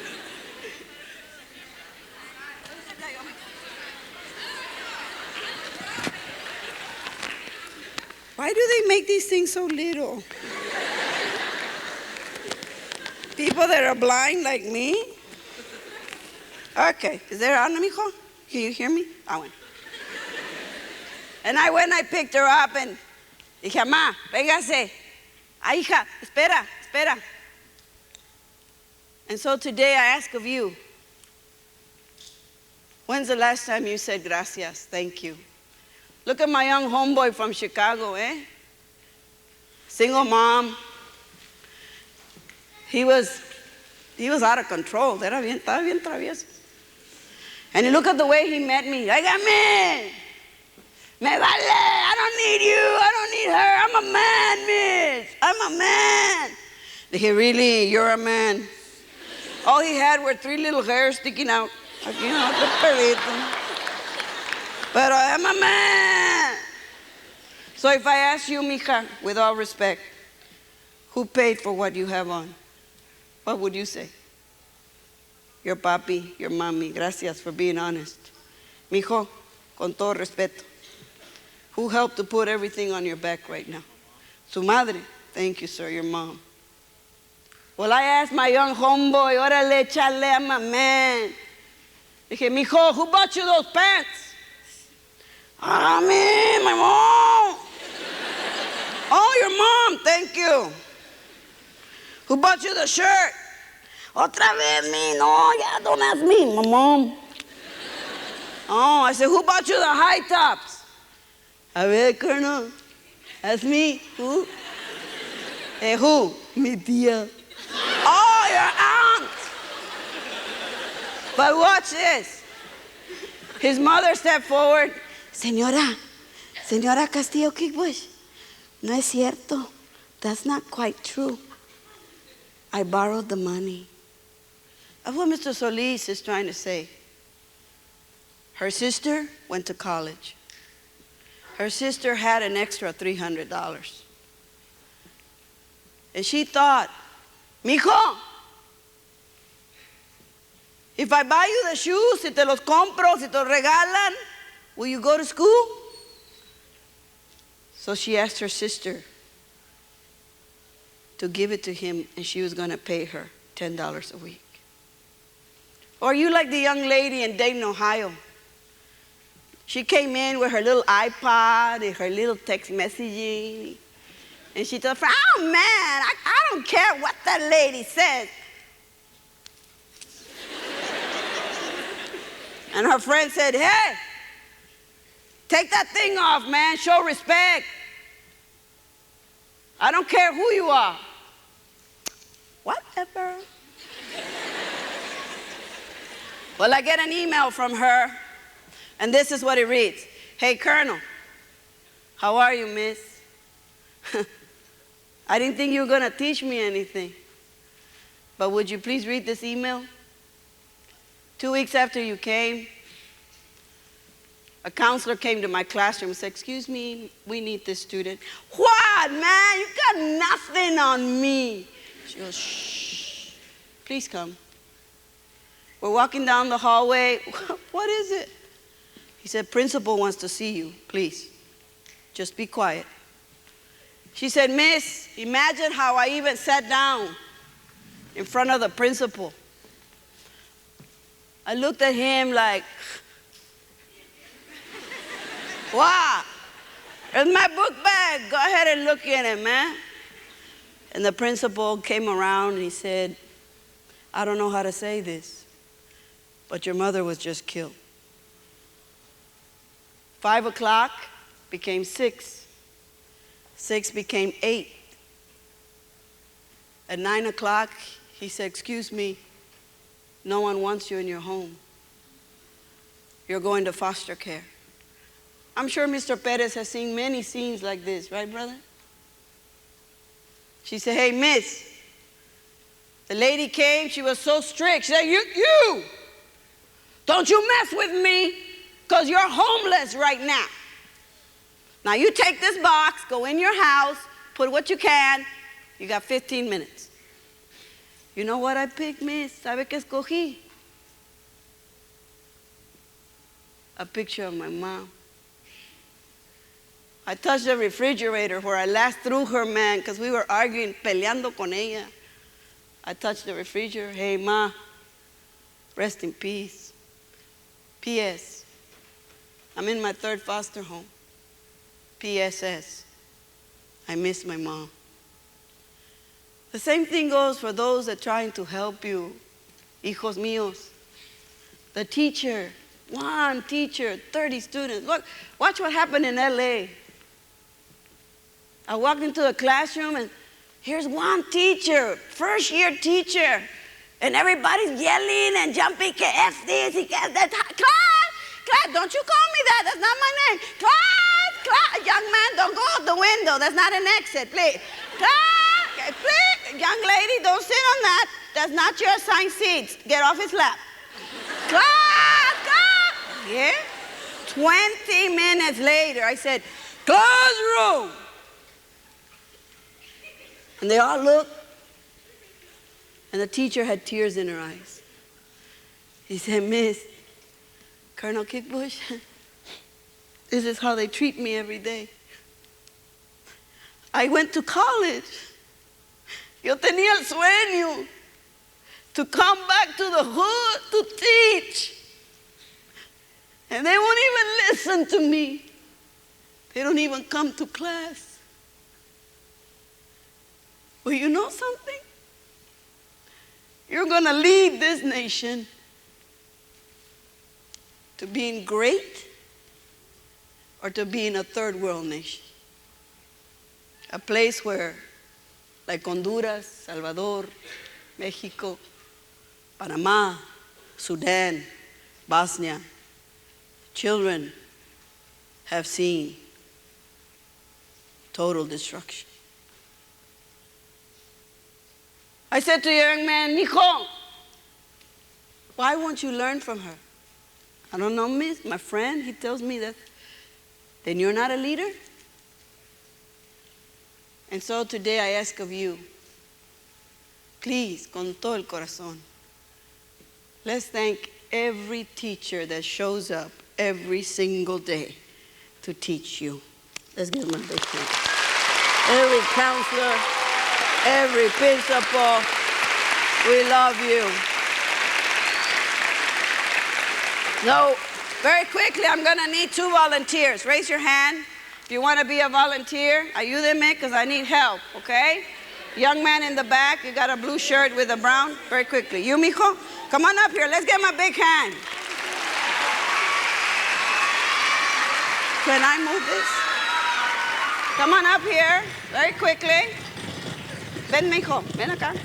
Why do they make these things so little? People that are blind like me? Okay, is there Ana, mijo? Can you hear me? I went. And I went, I picked her up and dije, Mamá, véngase. Ah, hija, espera, espera. And so today I ask of you, when's the last time you said gracias, thank you? Look at my young homeboy from Chicago, eh? Single mom. He was out of control. Estaba bien travieso. And look at the way he met me. Like, me vale, I don't need you, I don't need her. I'm a man, miss. I'm a man. Dije, really, you're a man? All he had were 3 little hairs sticking out. Like, you know, the perrito. But I'm a man. So if I ask you, mija, with all respect, who paid for what you have on? What would you say? Your papi, your mami. Gracias for being honest. Mijo, con todo respeto. Who helped to put everything on your back right now? Su madre. Thank you, sir, your mom. Well, I asked my young homeboy, órale, chale, I'm a man. Dije, mijo, who bought you those pants? Me, my mom. Oh, your mom, thank you. Who bought you the shirt? Otra vez me, no, yeah, don't ask me, my mom. Oh, I said, who bought you the high tops? A ver, Colonel, ask me, who? Who? Mi tía. Oh! But watch this. His mother stepped forward. Señora Castillo Kickbush, no es cierto. That's not quite true. I borrowed the money. That's what Mr. Solis is trying to say. Her sister went to college. Her sister had an extra $300. And she thought, mijo, if I buy you the shoes, si te los compro, si te los regalan, will you go to school? So she asked her sister to give it to him, and she was going to pay her $10 a week. Or you like the young lady in Dayton, Ohio. She came in with her little iPod and her little text messaging. And she told her, oh man, I don't care what that lady says. And her friend said, hey, take that thing off, man. Show respect. I don't care who you are. Whatever. Well, I get an email from her, and this is what it reads. Hey, Colonel, how are you, miss? I didn't think you were going to teach me anything. But would you please read this email? 2 weeks after you came, a counselor came to my classroom and said, excuse me, we need this student. What, man? You got nothing on me. She goes, shh, please come. We're walking down the hallway. What is it? He said, principal wants to see you, please. Just be quiet. She said, miss, imagine how I even sat down in front of the principal. I looked at him like, wow, it's my book bag. Go ahead and look in it, man. And the principal came around and he said, I don't know how to say this, but your mother was just killed. 5 o'clock became 6. 6 became 8. At 9 o'clock, he said, excuse me, no one wants you in your home. You're going to foster care. I'm sure Mr. Perez has seen many scenes like this, right, brother? She said, hey, miss. The lady came, she was so strict. She said, you, don't you mess with me, because you're homeless right now. Now you take this box, go in your house, put what you can. You got 15 minutes. You know what I picked, miss? ¿Sabe qué escogí? A picture of my mom. I touched the refrigerator where I last threw her, man, because we were arguing, peleando con ella. I touched the refrigerator. Hey, ma, rest in peace. P.S. I'm in my 3rd foster home. P.S.S. I miss my mom. The same thing goes for those that are trying to help you, hijos míos. The teacher, one teacher, 30 students. Look, watch what happened in L.A. I walked into the classroom and here's one teacher, 1st-year teacher, and everybody's yelling and jumping, que es this, que es that. Class, don't you call me that, that's not my name. Class, young man, don't go out the window, that's not an exit, please. Class, please, young lady, don't sit on that, that's not your assigned seat, get off his lap. Class, yeah? 20 minutes later, I said, classroom. And they all looked, and the teacher had tears in her eyes. He said, Miss, Colonel Kickbush, this is how they treat me every day. I went to college. Yo tenía el sueño to come back to the hood to teach. And they won't even listen to me. They don't even come to class. Well, you know something? You're going to lead this nation to being great or to being a 3rd world nation. A place where, like Honduras, Salvador, Mexico, Panama, Sudan, Bosnia, children have seen total destruction. I said to the young man, Mijo, why won't you learn from her? I don't know, miss, my friend, he tells me that, then you're not a leader? And so today I ask of you, please, con todo el corazón, let's thank every teacher that shows up every single day to teach you. Let's give them a big hand. Every counselor, every principal, we love you. No, very quickly, I'm gonna need 2 volunteers. Raise your hand if you wanna be a volunteer. Ayúdeme, because I need help, okay? Young man in the back, you got a blue shirt with a brown. Very quickly. You, mijo, come on up here. Let's give him a big hand. Can I move this? Come on up here, very quickly. Ven, mijo, ven acá.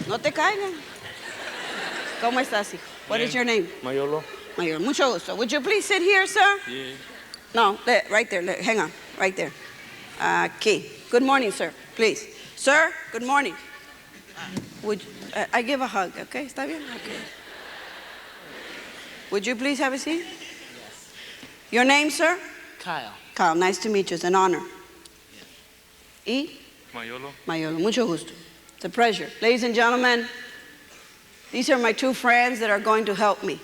No te caigas. ¿Cómo estás, hijo? What is your name? Mayolo. Mayor, mucho gusto. Would you please sit here, sir? Yeah. No, right there. Hang on, right there. Key. Good morning, sir. Please. Sir, good morning. Would I give a hug, okay? ¿Está bien? Okay. Would you please have a seat? Yes. Your name, sir? Kyle. Kyle, nice to meet you. It's an honor. Y? Mayolo. Mayolo, mucho gusto. It's a pleasure. Ladies and gentlemen, these are my 2 friends that are going to help me.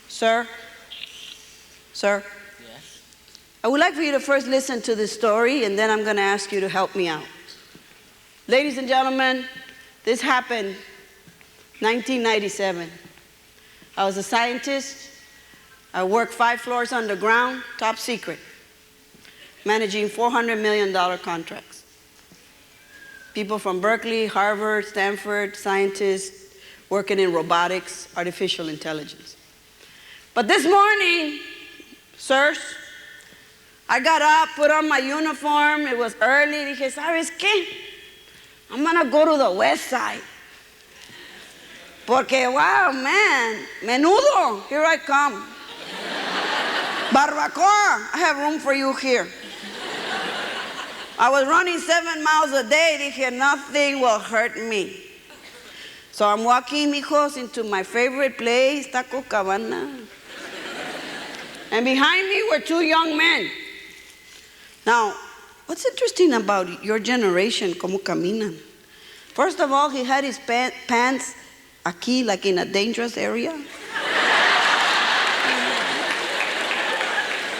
Sir? Sir? Yes. I would like for you to first listen to this story, and then I'm going to ask you to help me out. Ladies and gentlemen, this happened 1997. I was a scientist. I worked 5 floors underground, top secret, managing $400 million contracts. People from Berkeley, Harvard, Stanford, scientists working in robotics, artificial intelligence. But this morning, sirs, I got up, put on my uniform, it was early, dije, ¿sabes qué? I'm gonna go to the west side. Porque, wow, man, menudo, here I come. Barbacoa, I have room for you here. I was running 7 miles a day, dije, nothing will hurt me. So I'm walking, mijos, into my favorite place, Taco Cabana. And behind me were 2 young men. Now, what's interesting about your generation, como caminan? First of all, he had his pants aquí, like in a dangerous area.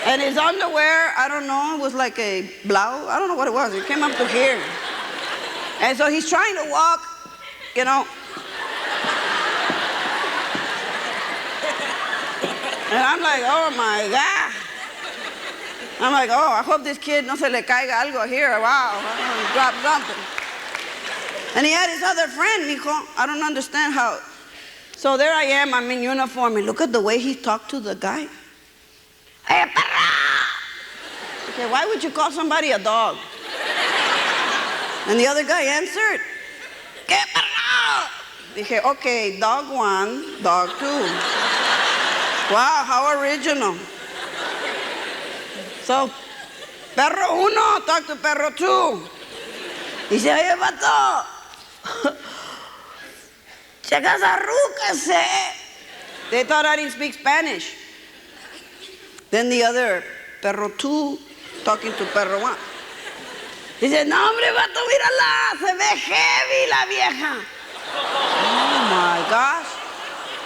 And his underwear, I don't know, it was like a blouse. I don't know what it was. It came up to here. And so he's trying to walk, you know. And I'm like, oh my God. I'm like, oh, I hope this kid no se le caiga algo here. Wow, drop something. And he had his other friend, mijo. I don't understand how. So there I am, I'm in uniform, and look at the way he talked to the guy. Hey, perra! Okay, why would you call somebody a dog? And the other guy answered, ¿Qué perra? Dije, okay, dog 1, dog 2. Wow, how original. So, perro 1 talk to perro 2. Dice, oye, vato, checas arrúcase. They thought I didn't speak Spanish. Then the other, perro 2, talking to perro 1. Dice, no, hombre, vato, mírala, se ve heavy la vieja. Oh, my gosh.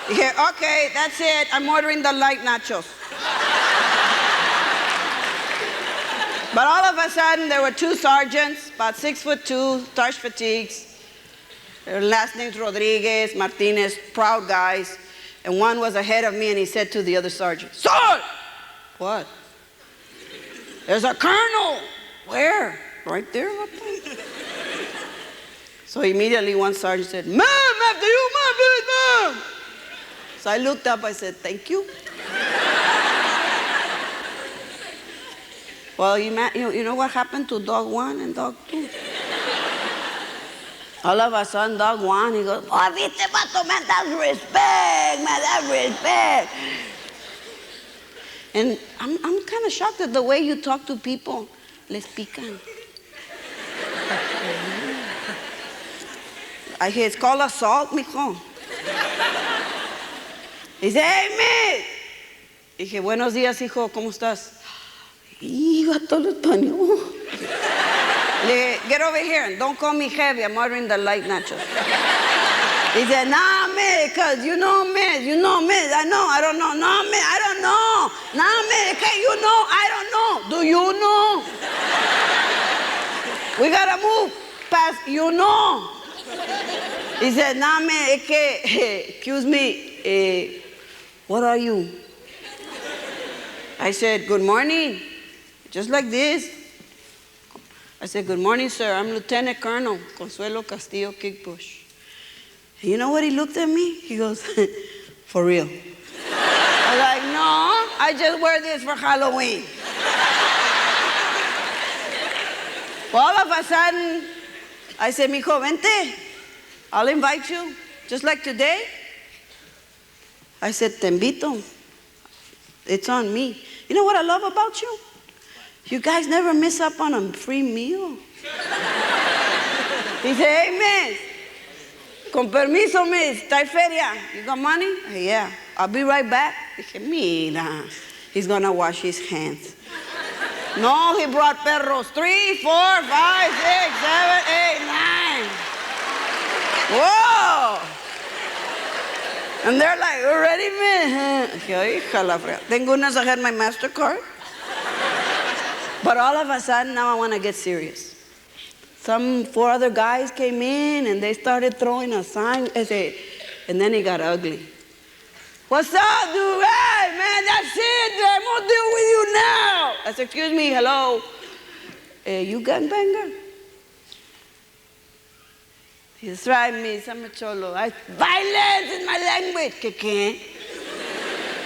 Dije, okay, that's it. I'm ordering the light nachos. But all of a sudden, there were 2 sergeants, about 6'2", starch fatigues. Their last names Rodriguez, Martinez, proud guys. And one was ahead of me, and he said to the other sergeant, Sir! What? There's a colonel. Where? Right there. So immediately one sergeant said, Ma'am, after you, ma'am. So I looked up, I said, thank you. Well, you know what happened to dog 1 and dog 2? All of a sudden, dog won. He goes, oh, viste, vato, man, that's respect, man, that's respect. And I'm kind of shocked at the way you talk to people. Les pican. I hear it's called assault, mijo. He said, hey, miss. Dije, buenos días, hijo, ¿cómo estás? Y vato el español. Get over here and don't call me heavy. I'm ordering the light nachos. He said, nah, man, because you know, man, I know, I don't know. Nah, man, I don't know. Nah, man, okay, you know, I don't know. Do you know? We got to move past, you know. He said, nah, man, excuse me, what are you? I said, good morning, just like this. I said, good morning, sir. I'm Lieutenant Colonel Consuelo Castillo Kickbush. And you know what he looked at me? He goes, for real? I was like, no, I just wear this for Halloween. Well, all of a sudden, I said, mijo, vente. I'll invite you, just like today. I said, te invito. It's on me. You know what I love about you? You guys never miss up on a free meal. He said, hey, miss, con permiso, miss, ¿trae feria? You got money? Yeah, I'll be right back. Dije, mira, he's gonna wash his hands. No, he brought perros, 3, 4, 5, 6, 7, 8, 9. Whoa! And they're like, you ready, man? Dije, hija la fregada. Tengo unas, I had my MasterCard. But all of a sudden, now I want to get serious. 4 other guys came in, and they started throwing a sign. And then it got ugly. What's up, dude? Hey, man, that's it. I'm going to deal with you now. I said, excuse me, hello. You gunbanger? He's right, miss. I'm a cholo. Violence is my language. ¿Qué?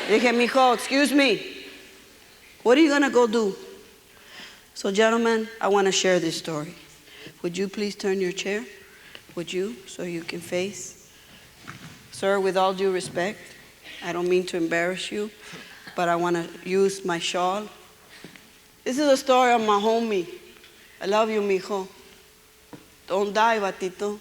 Dije, mijo, excuse me. What are you going to go do? So, gentlemen, I want to share this story. Would you please turn your chair? Would you, so you can face? Sir, with all due respect, I don't mean to embarrass you, but I want to use my shawl. This is a story of my homie. I love you, mijo. Don't die, batito.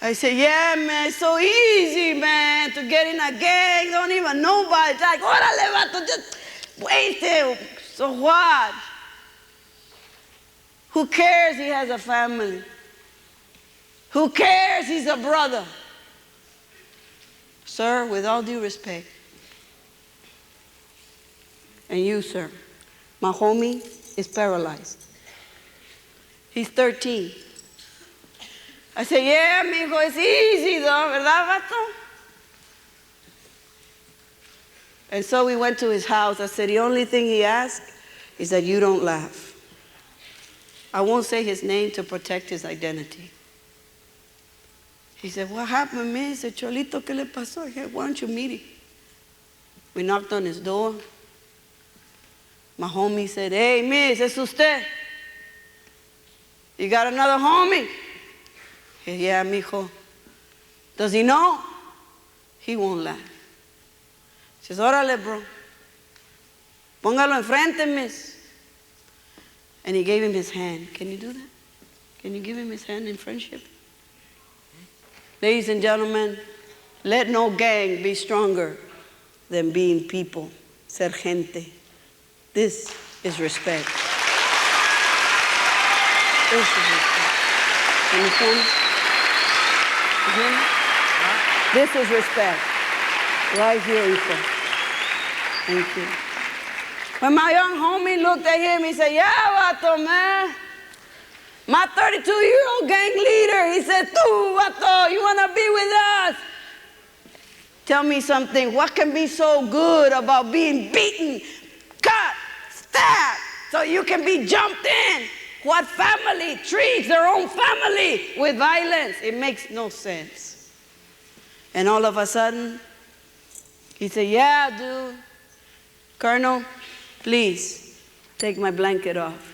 I said, yeah, man, it's so easy, man, to get in a gang. Don't even know about it. It's like, órale, vato, just wait there. So what? Who cares he has a family? Who cares he's a brother? Sir, with all due respect, and you, sir, my homie is paralyzed. He's 13. I said, yeah, mijo, it's easy though, ¿verdad, vato? And so we went to his house. I said, the only thing he asked is that you don't laugh. I won't say his name to protect his identity. He said, what happened, man? He said, Cholito, ¿qué le pasó? I said, why don't you meet him? We knocked on his door. My homie said, hey, miss, es usted? You got another homie? He said, yeah, mijo. Does he know? He won't laugh. He says, órale, bro. Póngalo enfrente, miss. And he gave him his hand. Can you do that? Can you give him his hand in friendship? Ladies and gentlemen, let no gang be stronger than being people. Ser gente. This is respect. This is respect. Understand? This is respect. Right here, Ethan. Thank you. When my young homie looked at him, he said, yeah, vato, man. My 32-year-old gang leader, he said, tú, vato, you want to be with us? Tell me something. What can be so good about being beaten, cut, stabbed, so you can be jumped in? What family treats their own family with violence? It makes no sense. And all of a sudden, he said, yeah, dude. Colonel, please take my blanket off.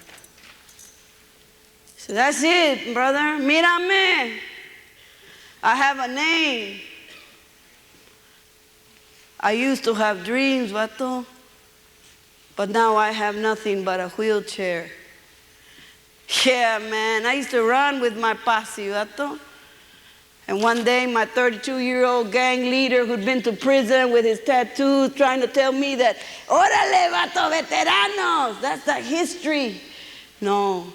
So that's it, brother. Mírame. I have a name. I used to have dreams, vato. But now I have nothing but a wheelchair. Yeah, man. I used to run with my posse, vato. And one day, my 32-year-old gang leader who'd been to prison with his tattoos trying to tell me that, órale, vato, veteranos, that's the history. No,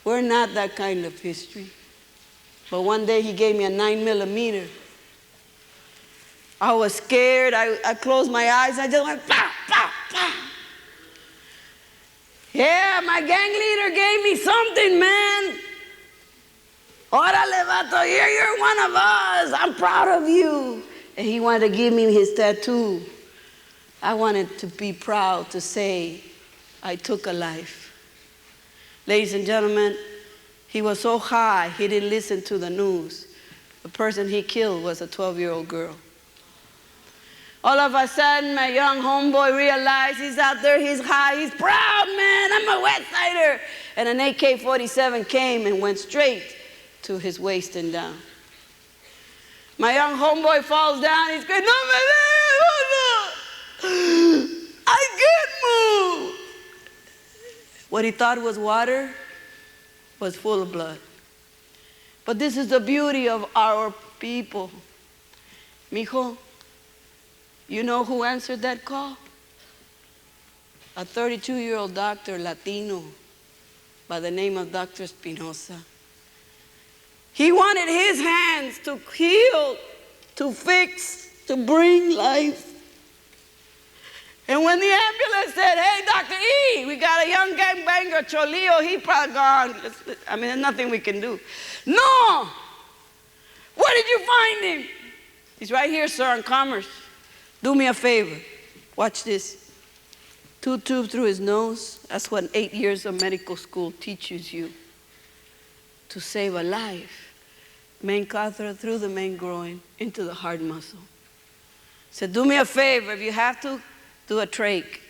we're not that kind of history. But one day, he gave me a 9mm. I was scared. I closed my eyes. I just went, pow, pow, pow. Yeah, my gang leader gave me something, man. Órale, vato, you're one of us. I'm proud of you. And he wanted to give me his tattoo. I wanted to be proud to say I took a life. Ladies and gentlemen, he was so high, he didn't listen to the news. The person he killed was a 12-year-old girl. All of a sudden, my young homeboy realized he's out there, he's high, he's proud, man, I'm a West Sider. And an AK-47 came and went straight to his waist and down. My young homeboy falls down, he's going, no, I can't move. What he thought was water was full of blood. But this is the beauty of our people. Mijo, you know who answered that call? A 32-year-old doctor, Latino, by the name of Dr. Espinosa. He wanted his hands to heal, to fix, to bring life. And when the ambulance said, hey, Dr. E, we got a young gangbanger, Cholillo, he probably gone. I mean, there's nothing we can do. No! Where did you find him? He's right here, sir, on Commerce. Do me a favor. Watch this. 2 tubes through his nose. That's what 8 years of medical school teaches you. To save a life. Main catheter through the main groin into the heart muscle. Said, do me a favor. If you have to, do a trach.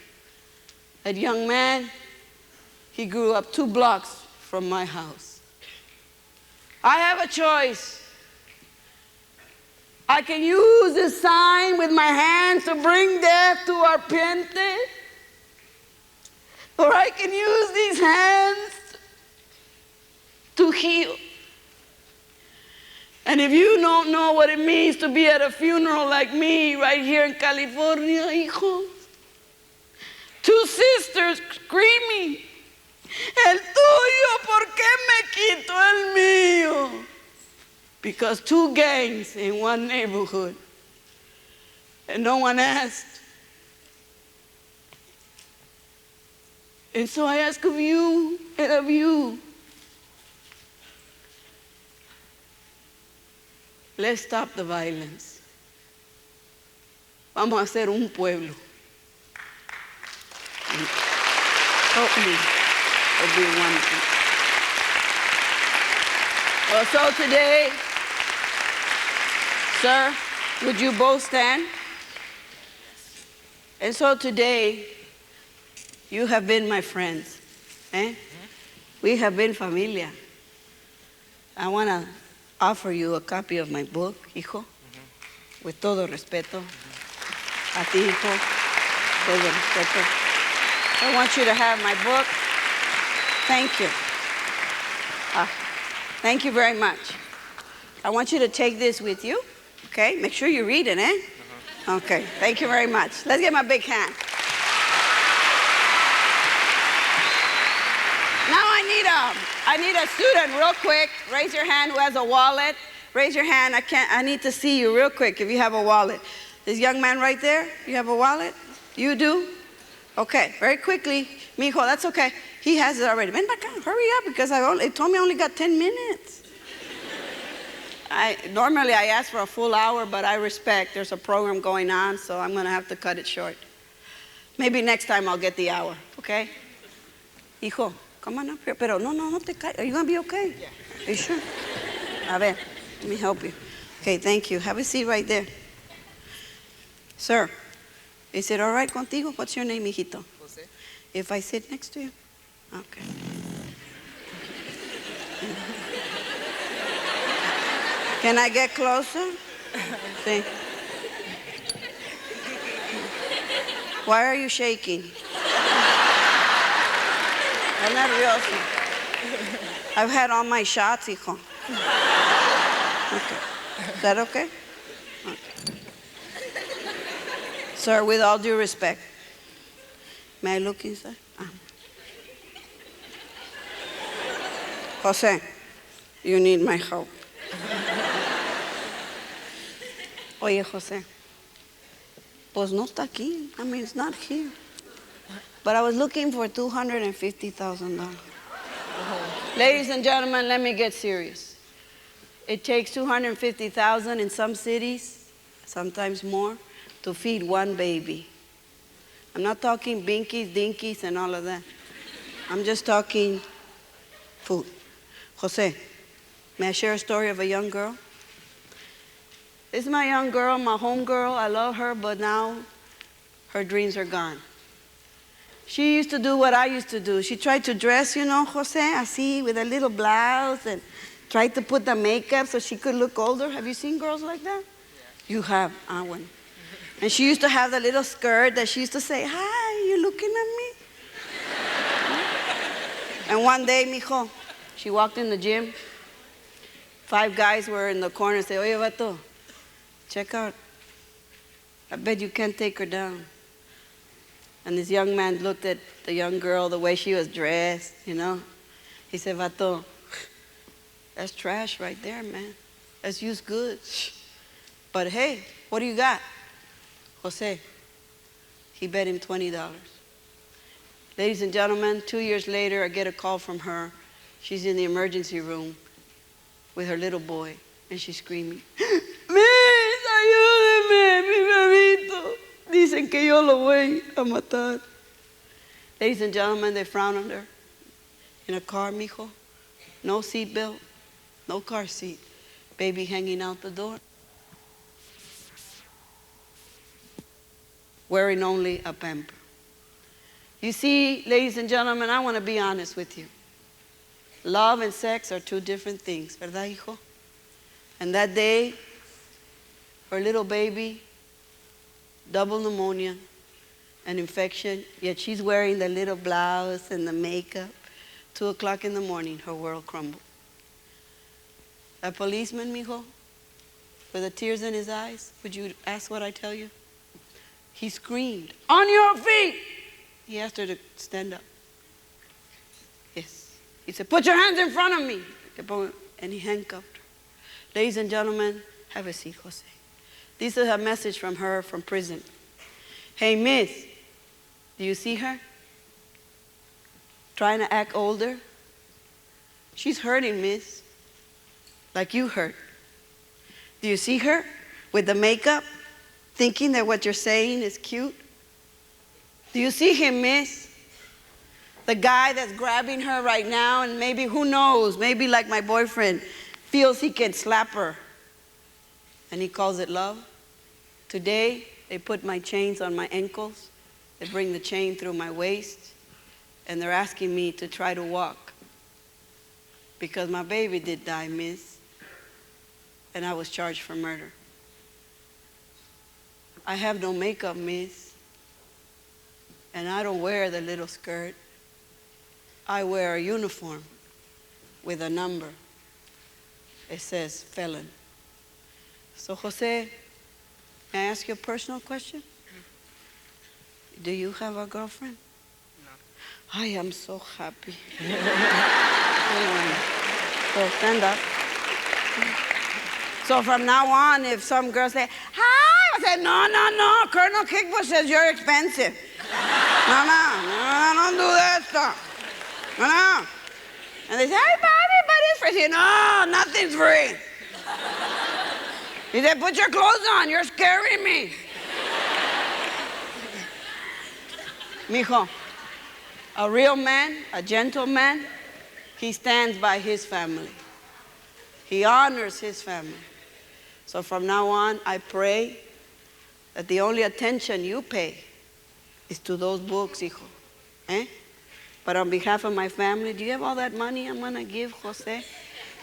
That young man, he grew up 2 blocks from my house. I have a choice. I can use this sign with my hands to bring death to our gente, or I can use these hands to heal. And if you don't know what it means to be at a funeral like me right here in California, hijo, 2 sisters screaming, el tuyo, ¿por qué me quitó el mío? Because 2 gangs in one neighborhood, and no one asked. And so I ask of you and of you, let's stop the violence. Vamos a hacer un pueblo. Hopefully, it'll be wonderful. Well, so today, sir, would you both stand? And so today, you have been my friends. We have been familia. I want to offer you a copy of my book, hijo, with todo respeto. A ti, hijo, todo respeto. I want you to have my book. Thank you. Thank you very much. I want you to take this with you, okay? Make sure you read it, eh? Okay, thank you very much. Let's give him a big hand. Now I need a student real quick. Raise your hand who has a wallet. Raise your hand. I need to see you real quick if you have a wallet. This young man right there, you have a wallet? You do? Okay, very quickly. Mijo, that's okay. He has it already. Ven back on, hurry up, because it told me I only got 10 minutes. Normally I ask for a full hour, but I respect. There's a program going on, so I'm going to have to cut it short. Maybe next time I'll get the hour, okay? Hijo, come on up here. Pero no te caes. Are you going to be okay? Yeah. Are you sure? A ver, let me help you. Okay, thank you. Have a seat right there. Sir, is it all right contigo? What's your name, hijito? Jose. If I sit next to you? Okay. Can I get closer? See? Why are you shaking? I'm nervioso. I've had all my shots, hijo. Okay. Is that okay? Okay. Sir, with all due respect, may I look inside? Jose, you need my help. Oye, Jose, pues no está aquí. I mean, it's not here. But I was looking for $250,000. Ladies and gentlemen, let me get serious. It takes $250,000 in some cities, sometimes more, to feed one baby. I'm not talking binkies, dinkies, and all of that. I'm just talking food. Jose, may I share a story of a young girl? This is my young girl, my home girl. I love her, but now her dreams are gone. She used to do what I used to do. She tried to dress, you know, Jose, así, with a little blouse, and tried to put the makeup so she could look older. Have you seen girls like that? Yeah. You have, Awen. And she used to have the little skirt that she used to say, "Hi, you looking at me?" And one day, mijo, she walked in the gym. 5 guys were in the corner and said, "Oye, vato, check out. I bet you can't take her down." And this young man looked at the young girl, the way she was dressed, you know. He said, "Vato, that's trash right there, man. That's used goods. But hey, what do you got?" Jose, he bet him $20. Ladies and gentlemen, 2 years later, I get a call from her. She's in the emergency room with her little boy, and she's screaming, "Miss, ayúdeme, mi bebito. Dicen que yo lo voy a matar." Ladies and gentlemen, they found her in a car, mijo. No seat belt, no car seat. Baby hanging out the door. Wearing only a pamper. You see, ladies and gentlemen, I want to be honest with you. Love and sex are 2 different things, ¿verdad, hijo? And that day, her little baby, double pneumonia, an infection, yet she's wearing the little blouse and the makeup. 2 o'clock in the morning, her world crumbled. A policeman, mijo, with the tears in his eyes, would you ask what I tell you? He screamed, "On your feet!" He asked her to stand up. Yes. He said, "Put your hands in front of me." And he handcuffed her. Ladies and gentlemen, have a seat, Jose. This is a message from her from prison. "Hey, miss, do you see her? Trying to act older? She's hurting, miss, like you hurt. Do you see her with the makeup, thinking that what you're saying is cute? Do you see him, miss? The guy that's grabbing her right now, and maybe, who knows, maybe like my boyfriend, feels he can slap her, and he calls it love. Today, they put my chains on my ankles. They bring the chain through my waist, and they're asking me to try to walk because my baby did die, miss, and I was charged for murder. I have no makeup, miss, and I don't wear the little skirt. I wear a uniform with a number. It says felon." So, Jose, may I ask you a personal question? Do you have a girlfriend? No. I am so happy. Anyway, so stand up. So from now on, if some girl say, "Hi," I say, "No, no, no, Colonel Kickbush says you're expensive. No, don't do that stuff. No." And they say, "Hey, Bobby, but it's free." "No, nothing's free." He said, "Put your clothes on, you're scaring me." Mijo, a real man, a gentleman, he stands by his family. He honors his family. So from now on, I pray that the only attention you pay is to those books, hijo. But on behalf of my family, do you have all that money I'm going to give Jose?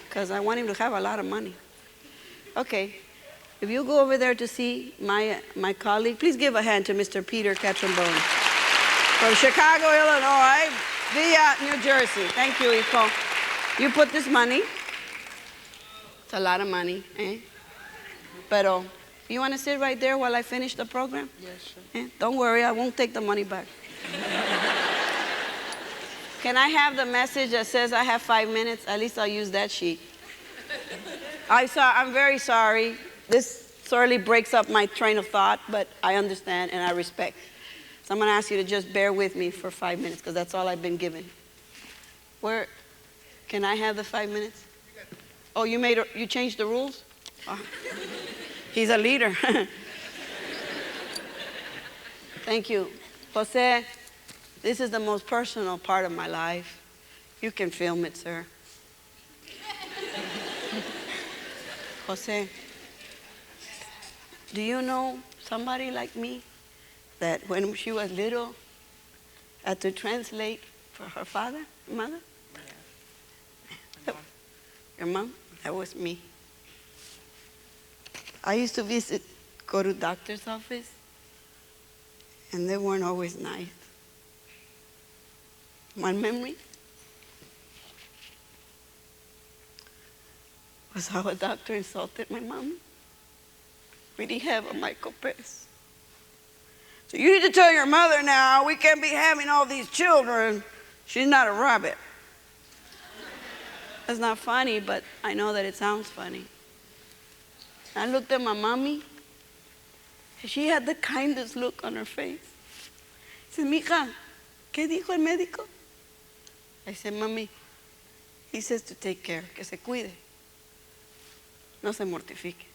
Because I want him to have a lot of money. Okay. If you go over there to see my colleague, please give a hand to Mr. Peter Catrambone from Chicago, Illinois, via New Jersey. Thank you, Hijo. You put this money. It's a lot of money, eh? Pero, you want to sit right there while I finish the program? Yes, sure. Eh? Don't worry, I won't take the money back. Can I have the message that says I have 5 minutes? At least I'll use that sheet. I'm very sorry. This sorely breaks up my train of thought, but I understand and I respect. So I'm going to ask you to just bear with me for 5 minutes because that's all I've been given. Can I have the 5 minutes? Oh, you changed the rules? Oh. He's a leader. Thank you. Jose, this is the most personal part of my life. You can film it, sir. Jose, do you know somebody like me that when she was little had to translate for her mother? Your mom? That was me. I used to go to doctor's office, and they weren't always nice. One memory was how a doctor insulted my mom. We didn't have a Michael Press. So you need to tell your mother now, we can't be having all these children. She's not a rabbit. That's not funny, but I know that it sounds funny. I looked at my mommy, and she had the kindest look on her face. I said, mija, ¿qué dijo el médico? I said, mami, he says to take care, que se cuide. No se mortifique.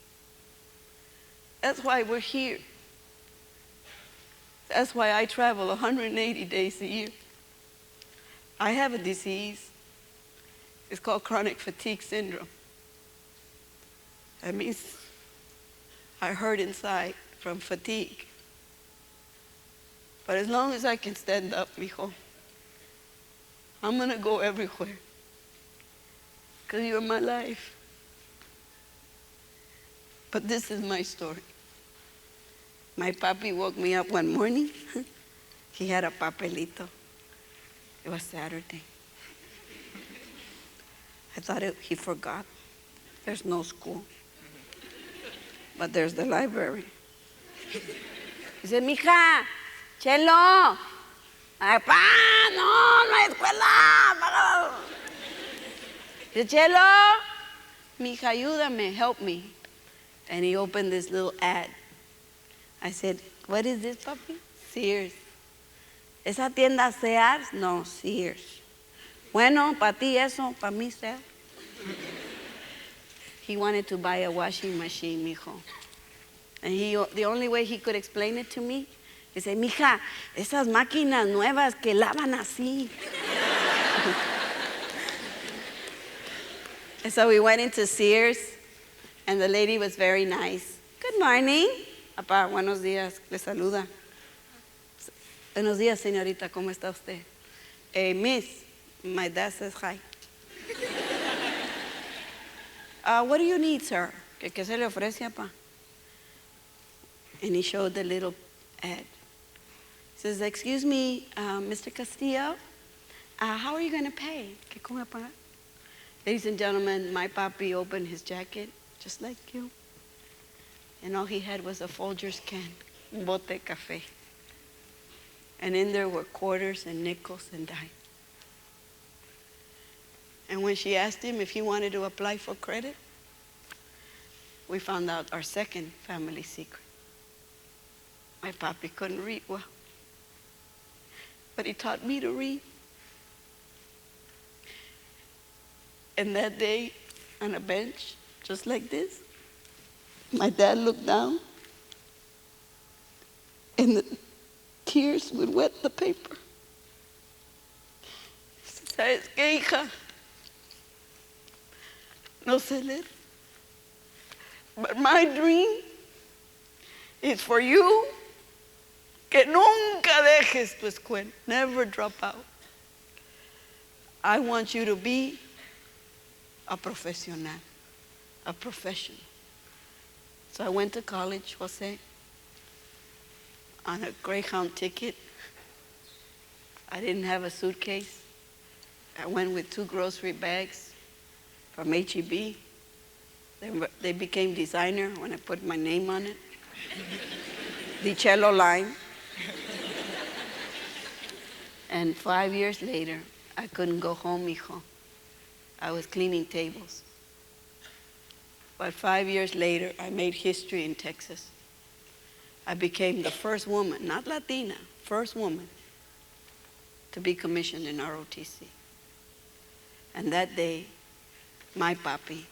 That's why we're here. That's why I travel 180 days a year. I have a disease. It's called chronic fatigue syndrome. That means I hurt inside from fatigue. But as long as I can stand up, mijo, I'm going to go everywhere. Because you're my life. But this is my story. My papi woke me up one morning. He had a papelito. It was Saturday. I thought he forgot. There's no school. But there's the library. He said, mija, Chelo. Papá, no hay escuela. He said, Chelo, mija, ayúdame, help me. And he opened this little ad. I said, what is this, papi? Sears. ¿Esa tienda Sears? No, Sears. Bueno, para ti eso, para mí Sears. He wanted to buy a washing machine, mijo. And the only way he could explain it to me, he said, mija, esas máquinas nuevas que lavan así. And so we went into Sears, and the lady was very nice. Good morning. Papá, buenos días. Le saluda. Buenos días, señorita. ¿Cómo está usted? Miss, my dad says hi. What do you need, sir? ¿Qué se le ofrece, papá? And he showed the little ad. He says, excuse me, Mr. Castillo, how are you going to pay? ¿Qué cómo pagar? Ladies and gentlemen, my papi opened his jacket, just like you. And all he had was a Folgers can, un bote de café. And in there were quarters and nickels and dimes. And when she asked him if he wanted to apply for credit, we found out our second family secret. My papi couldn't read well, but he taught me to read. And that day, on a bench, just like this, my dad looked down, and the tears would wet the paper. ¿Sabes qué, hija? No sé leer. But my dream is for you que nunca dejes tu escuela. Never drop out. I want you to be a professional, a professional. So I went to college, Jose, on a Greyhound ticket. I didn't have a suitcase. I went with 2 grocery bags from H-E-B. They became designer when I put my name on it. The cello line. And 5 years later, I couldn't go home, hijo. I was cleaning tables. But 5 years later, I made history in Texas. I became the first woman, not Latina, first woman to be commissioned in ROTC. And that day, my papi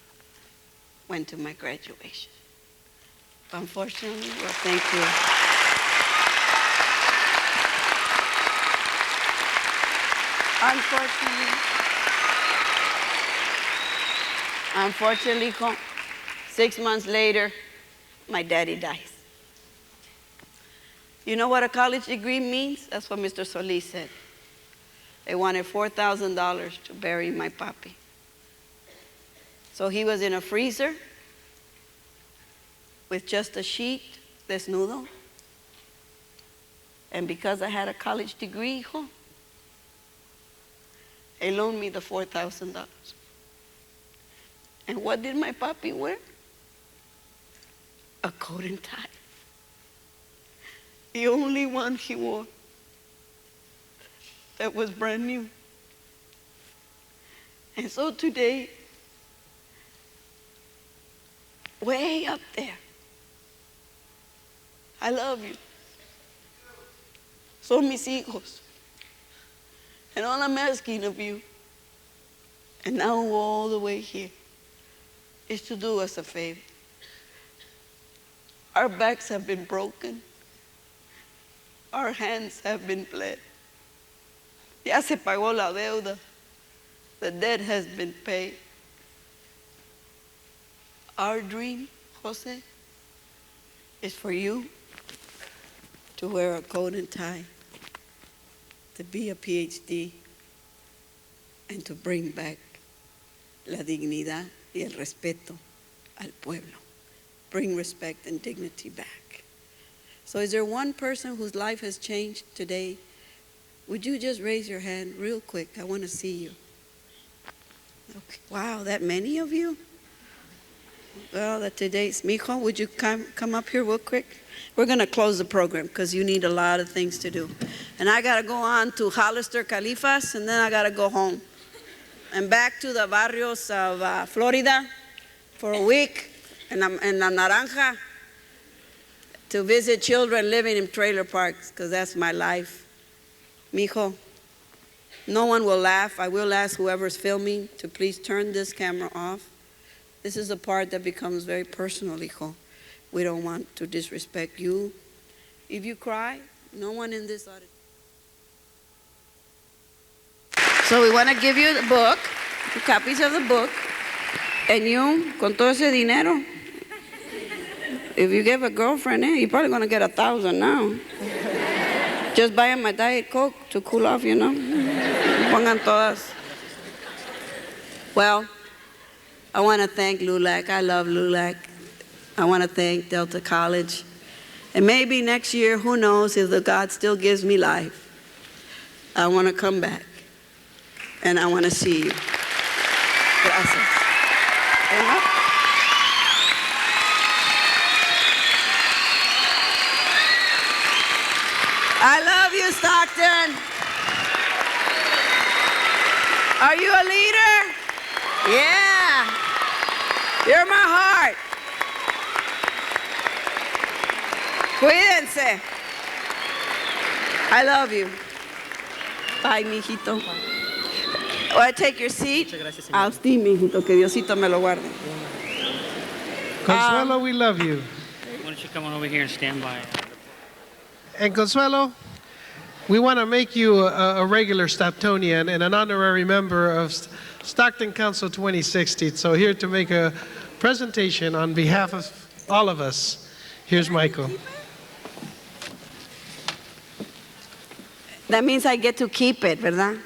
went to my graduation. Unfortunately, well, thank you. Unfortunately, 6 months later, my daddy dies. You know what a college degree means? That's what Mr. Solis said. They wanted $4,000 to bury my papi. So he was in a freezer with just a sheet, desnudo. And because I had a college degree, hijo, they loaned me the $4,000. And what did my papi wear? A coat and tie. The only one he wore that was brand new. And so today, way up there, I love you. Son mis hijos. And all I'm asking of you, and now all the way here, is to do us a favor. Our backs have been broken. Our hands have been bled. Ya se pagó la deuda. The debt has been paid. Our dream, Jose, is for you to wear a coat and tie, to be a PhD, and to bring back la dignidad y el respeto al pueblo. Bring respect and dignity back. So is there one person whose life has changed today? Would you just raise your hand real quick? I want to see you. Okay. Wow, that many of you? Well, that today's, mijo, would you come up here real quick? We're going to close the program because you need a lot of things to do. And I got to go on to Hollister Califas, and then I got to go home. And back to the barrios of Florida for a week, and La Naranja, to visit children living in trailer parks, because that's my life. Mijo, no one will laugh. I will ask whoever's filming to please turn this camera off. This is the part that becomes very personal, hijo. We don't want to disrespect you. If you cry, no one in this audience. So we want to give you the book, copies of the book, and you, con todo ese dinero, if you give a girlfriend, you're probably going to get 1,000 now. Just buy my Diet Coke to cool off, you know. Pongan todas. Well, I want to thank Lulac. I love Lulac. I want to thank Delta College. And maybe next year, who knows, if the God still gives me life, I want to come back. And I want to see you. Gracias. I love you, Stockton. Are you a leader? Yeah. You're my heart. Cuídense. I love you. Bye, mijito. Well, take your seat. I'll see, mijito, que Diosito me lo guarde. Consuelo, we love you. Why don't you come on over here and stand by? And Consuelo, we want to make you a regular Stocktonian and an honorary member of Stockton Council 2060. So here to make a presentation on behalf of all of us, here's Michael. That means I get to keep it, ¿verdad?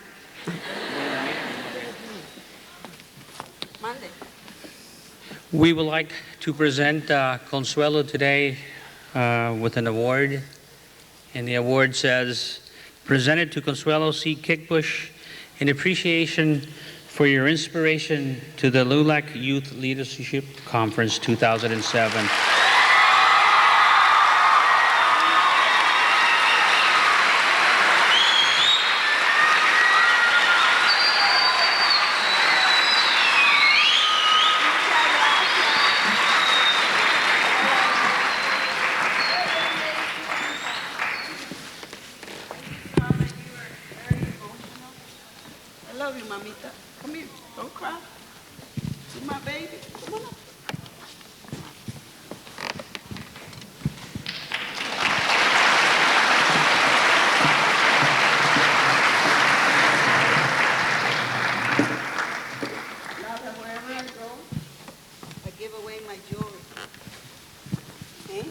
We would like to present Consuelo today with an award. And the award says, presented to Consuelo C. Kickbush in appreciation for your inspiration to the Lulac Youth Leadership Conference 2007. I love you, mamita. Come here. Don't cry. See my baby? Come on up. Now that wherever I go, I give away my jewelry. Okay?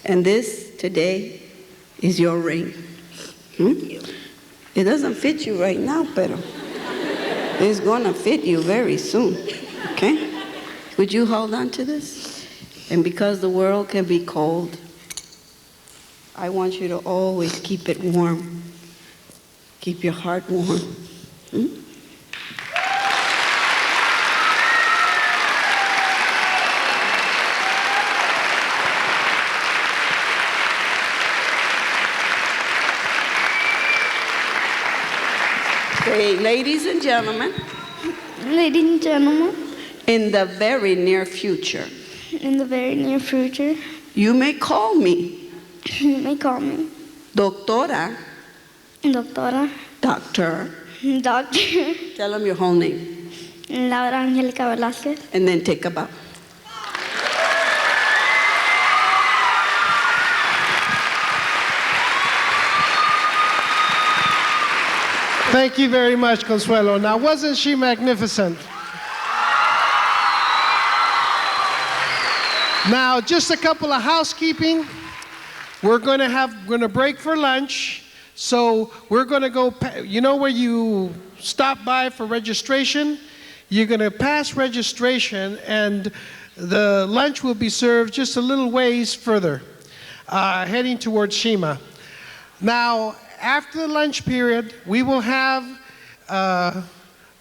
And this today is your ring. It doesn't fit you right now, pero it's gonna fit you very soon, okay? Would you hold on to this? And because the world can be cold, I want you to always keep it warm. Keep your heart warm. Okay, ladies and gentlemen, in the very near future, you may call me Doctora, Doctor, tell them your whole name, Laura Angélica Velázquez. and then take a bow. Thank you very much, Consuelo. Now, wasn't she magnificent? Now, just a couple of housekeeping. We're going to break for lunch. So we're going to go, you know where you stop by for registration? You're going to pass registration, and the lunch will be served just a little ways further, heading towards Shima. Now, after the lunch period, we will have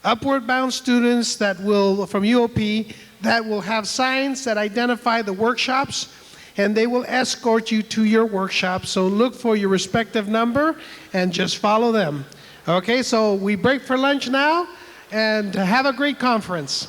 upward bound students that will, from UOP, that will have signs that identify the workshops, and they will escort you to your workshop. So look for your respective number and just follow them. Okay, so we break for lunch now, and have a great conference.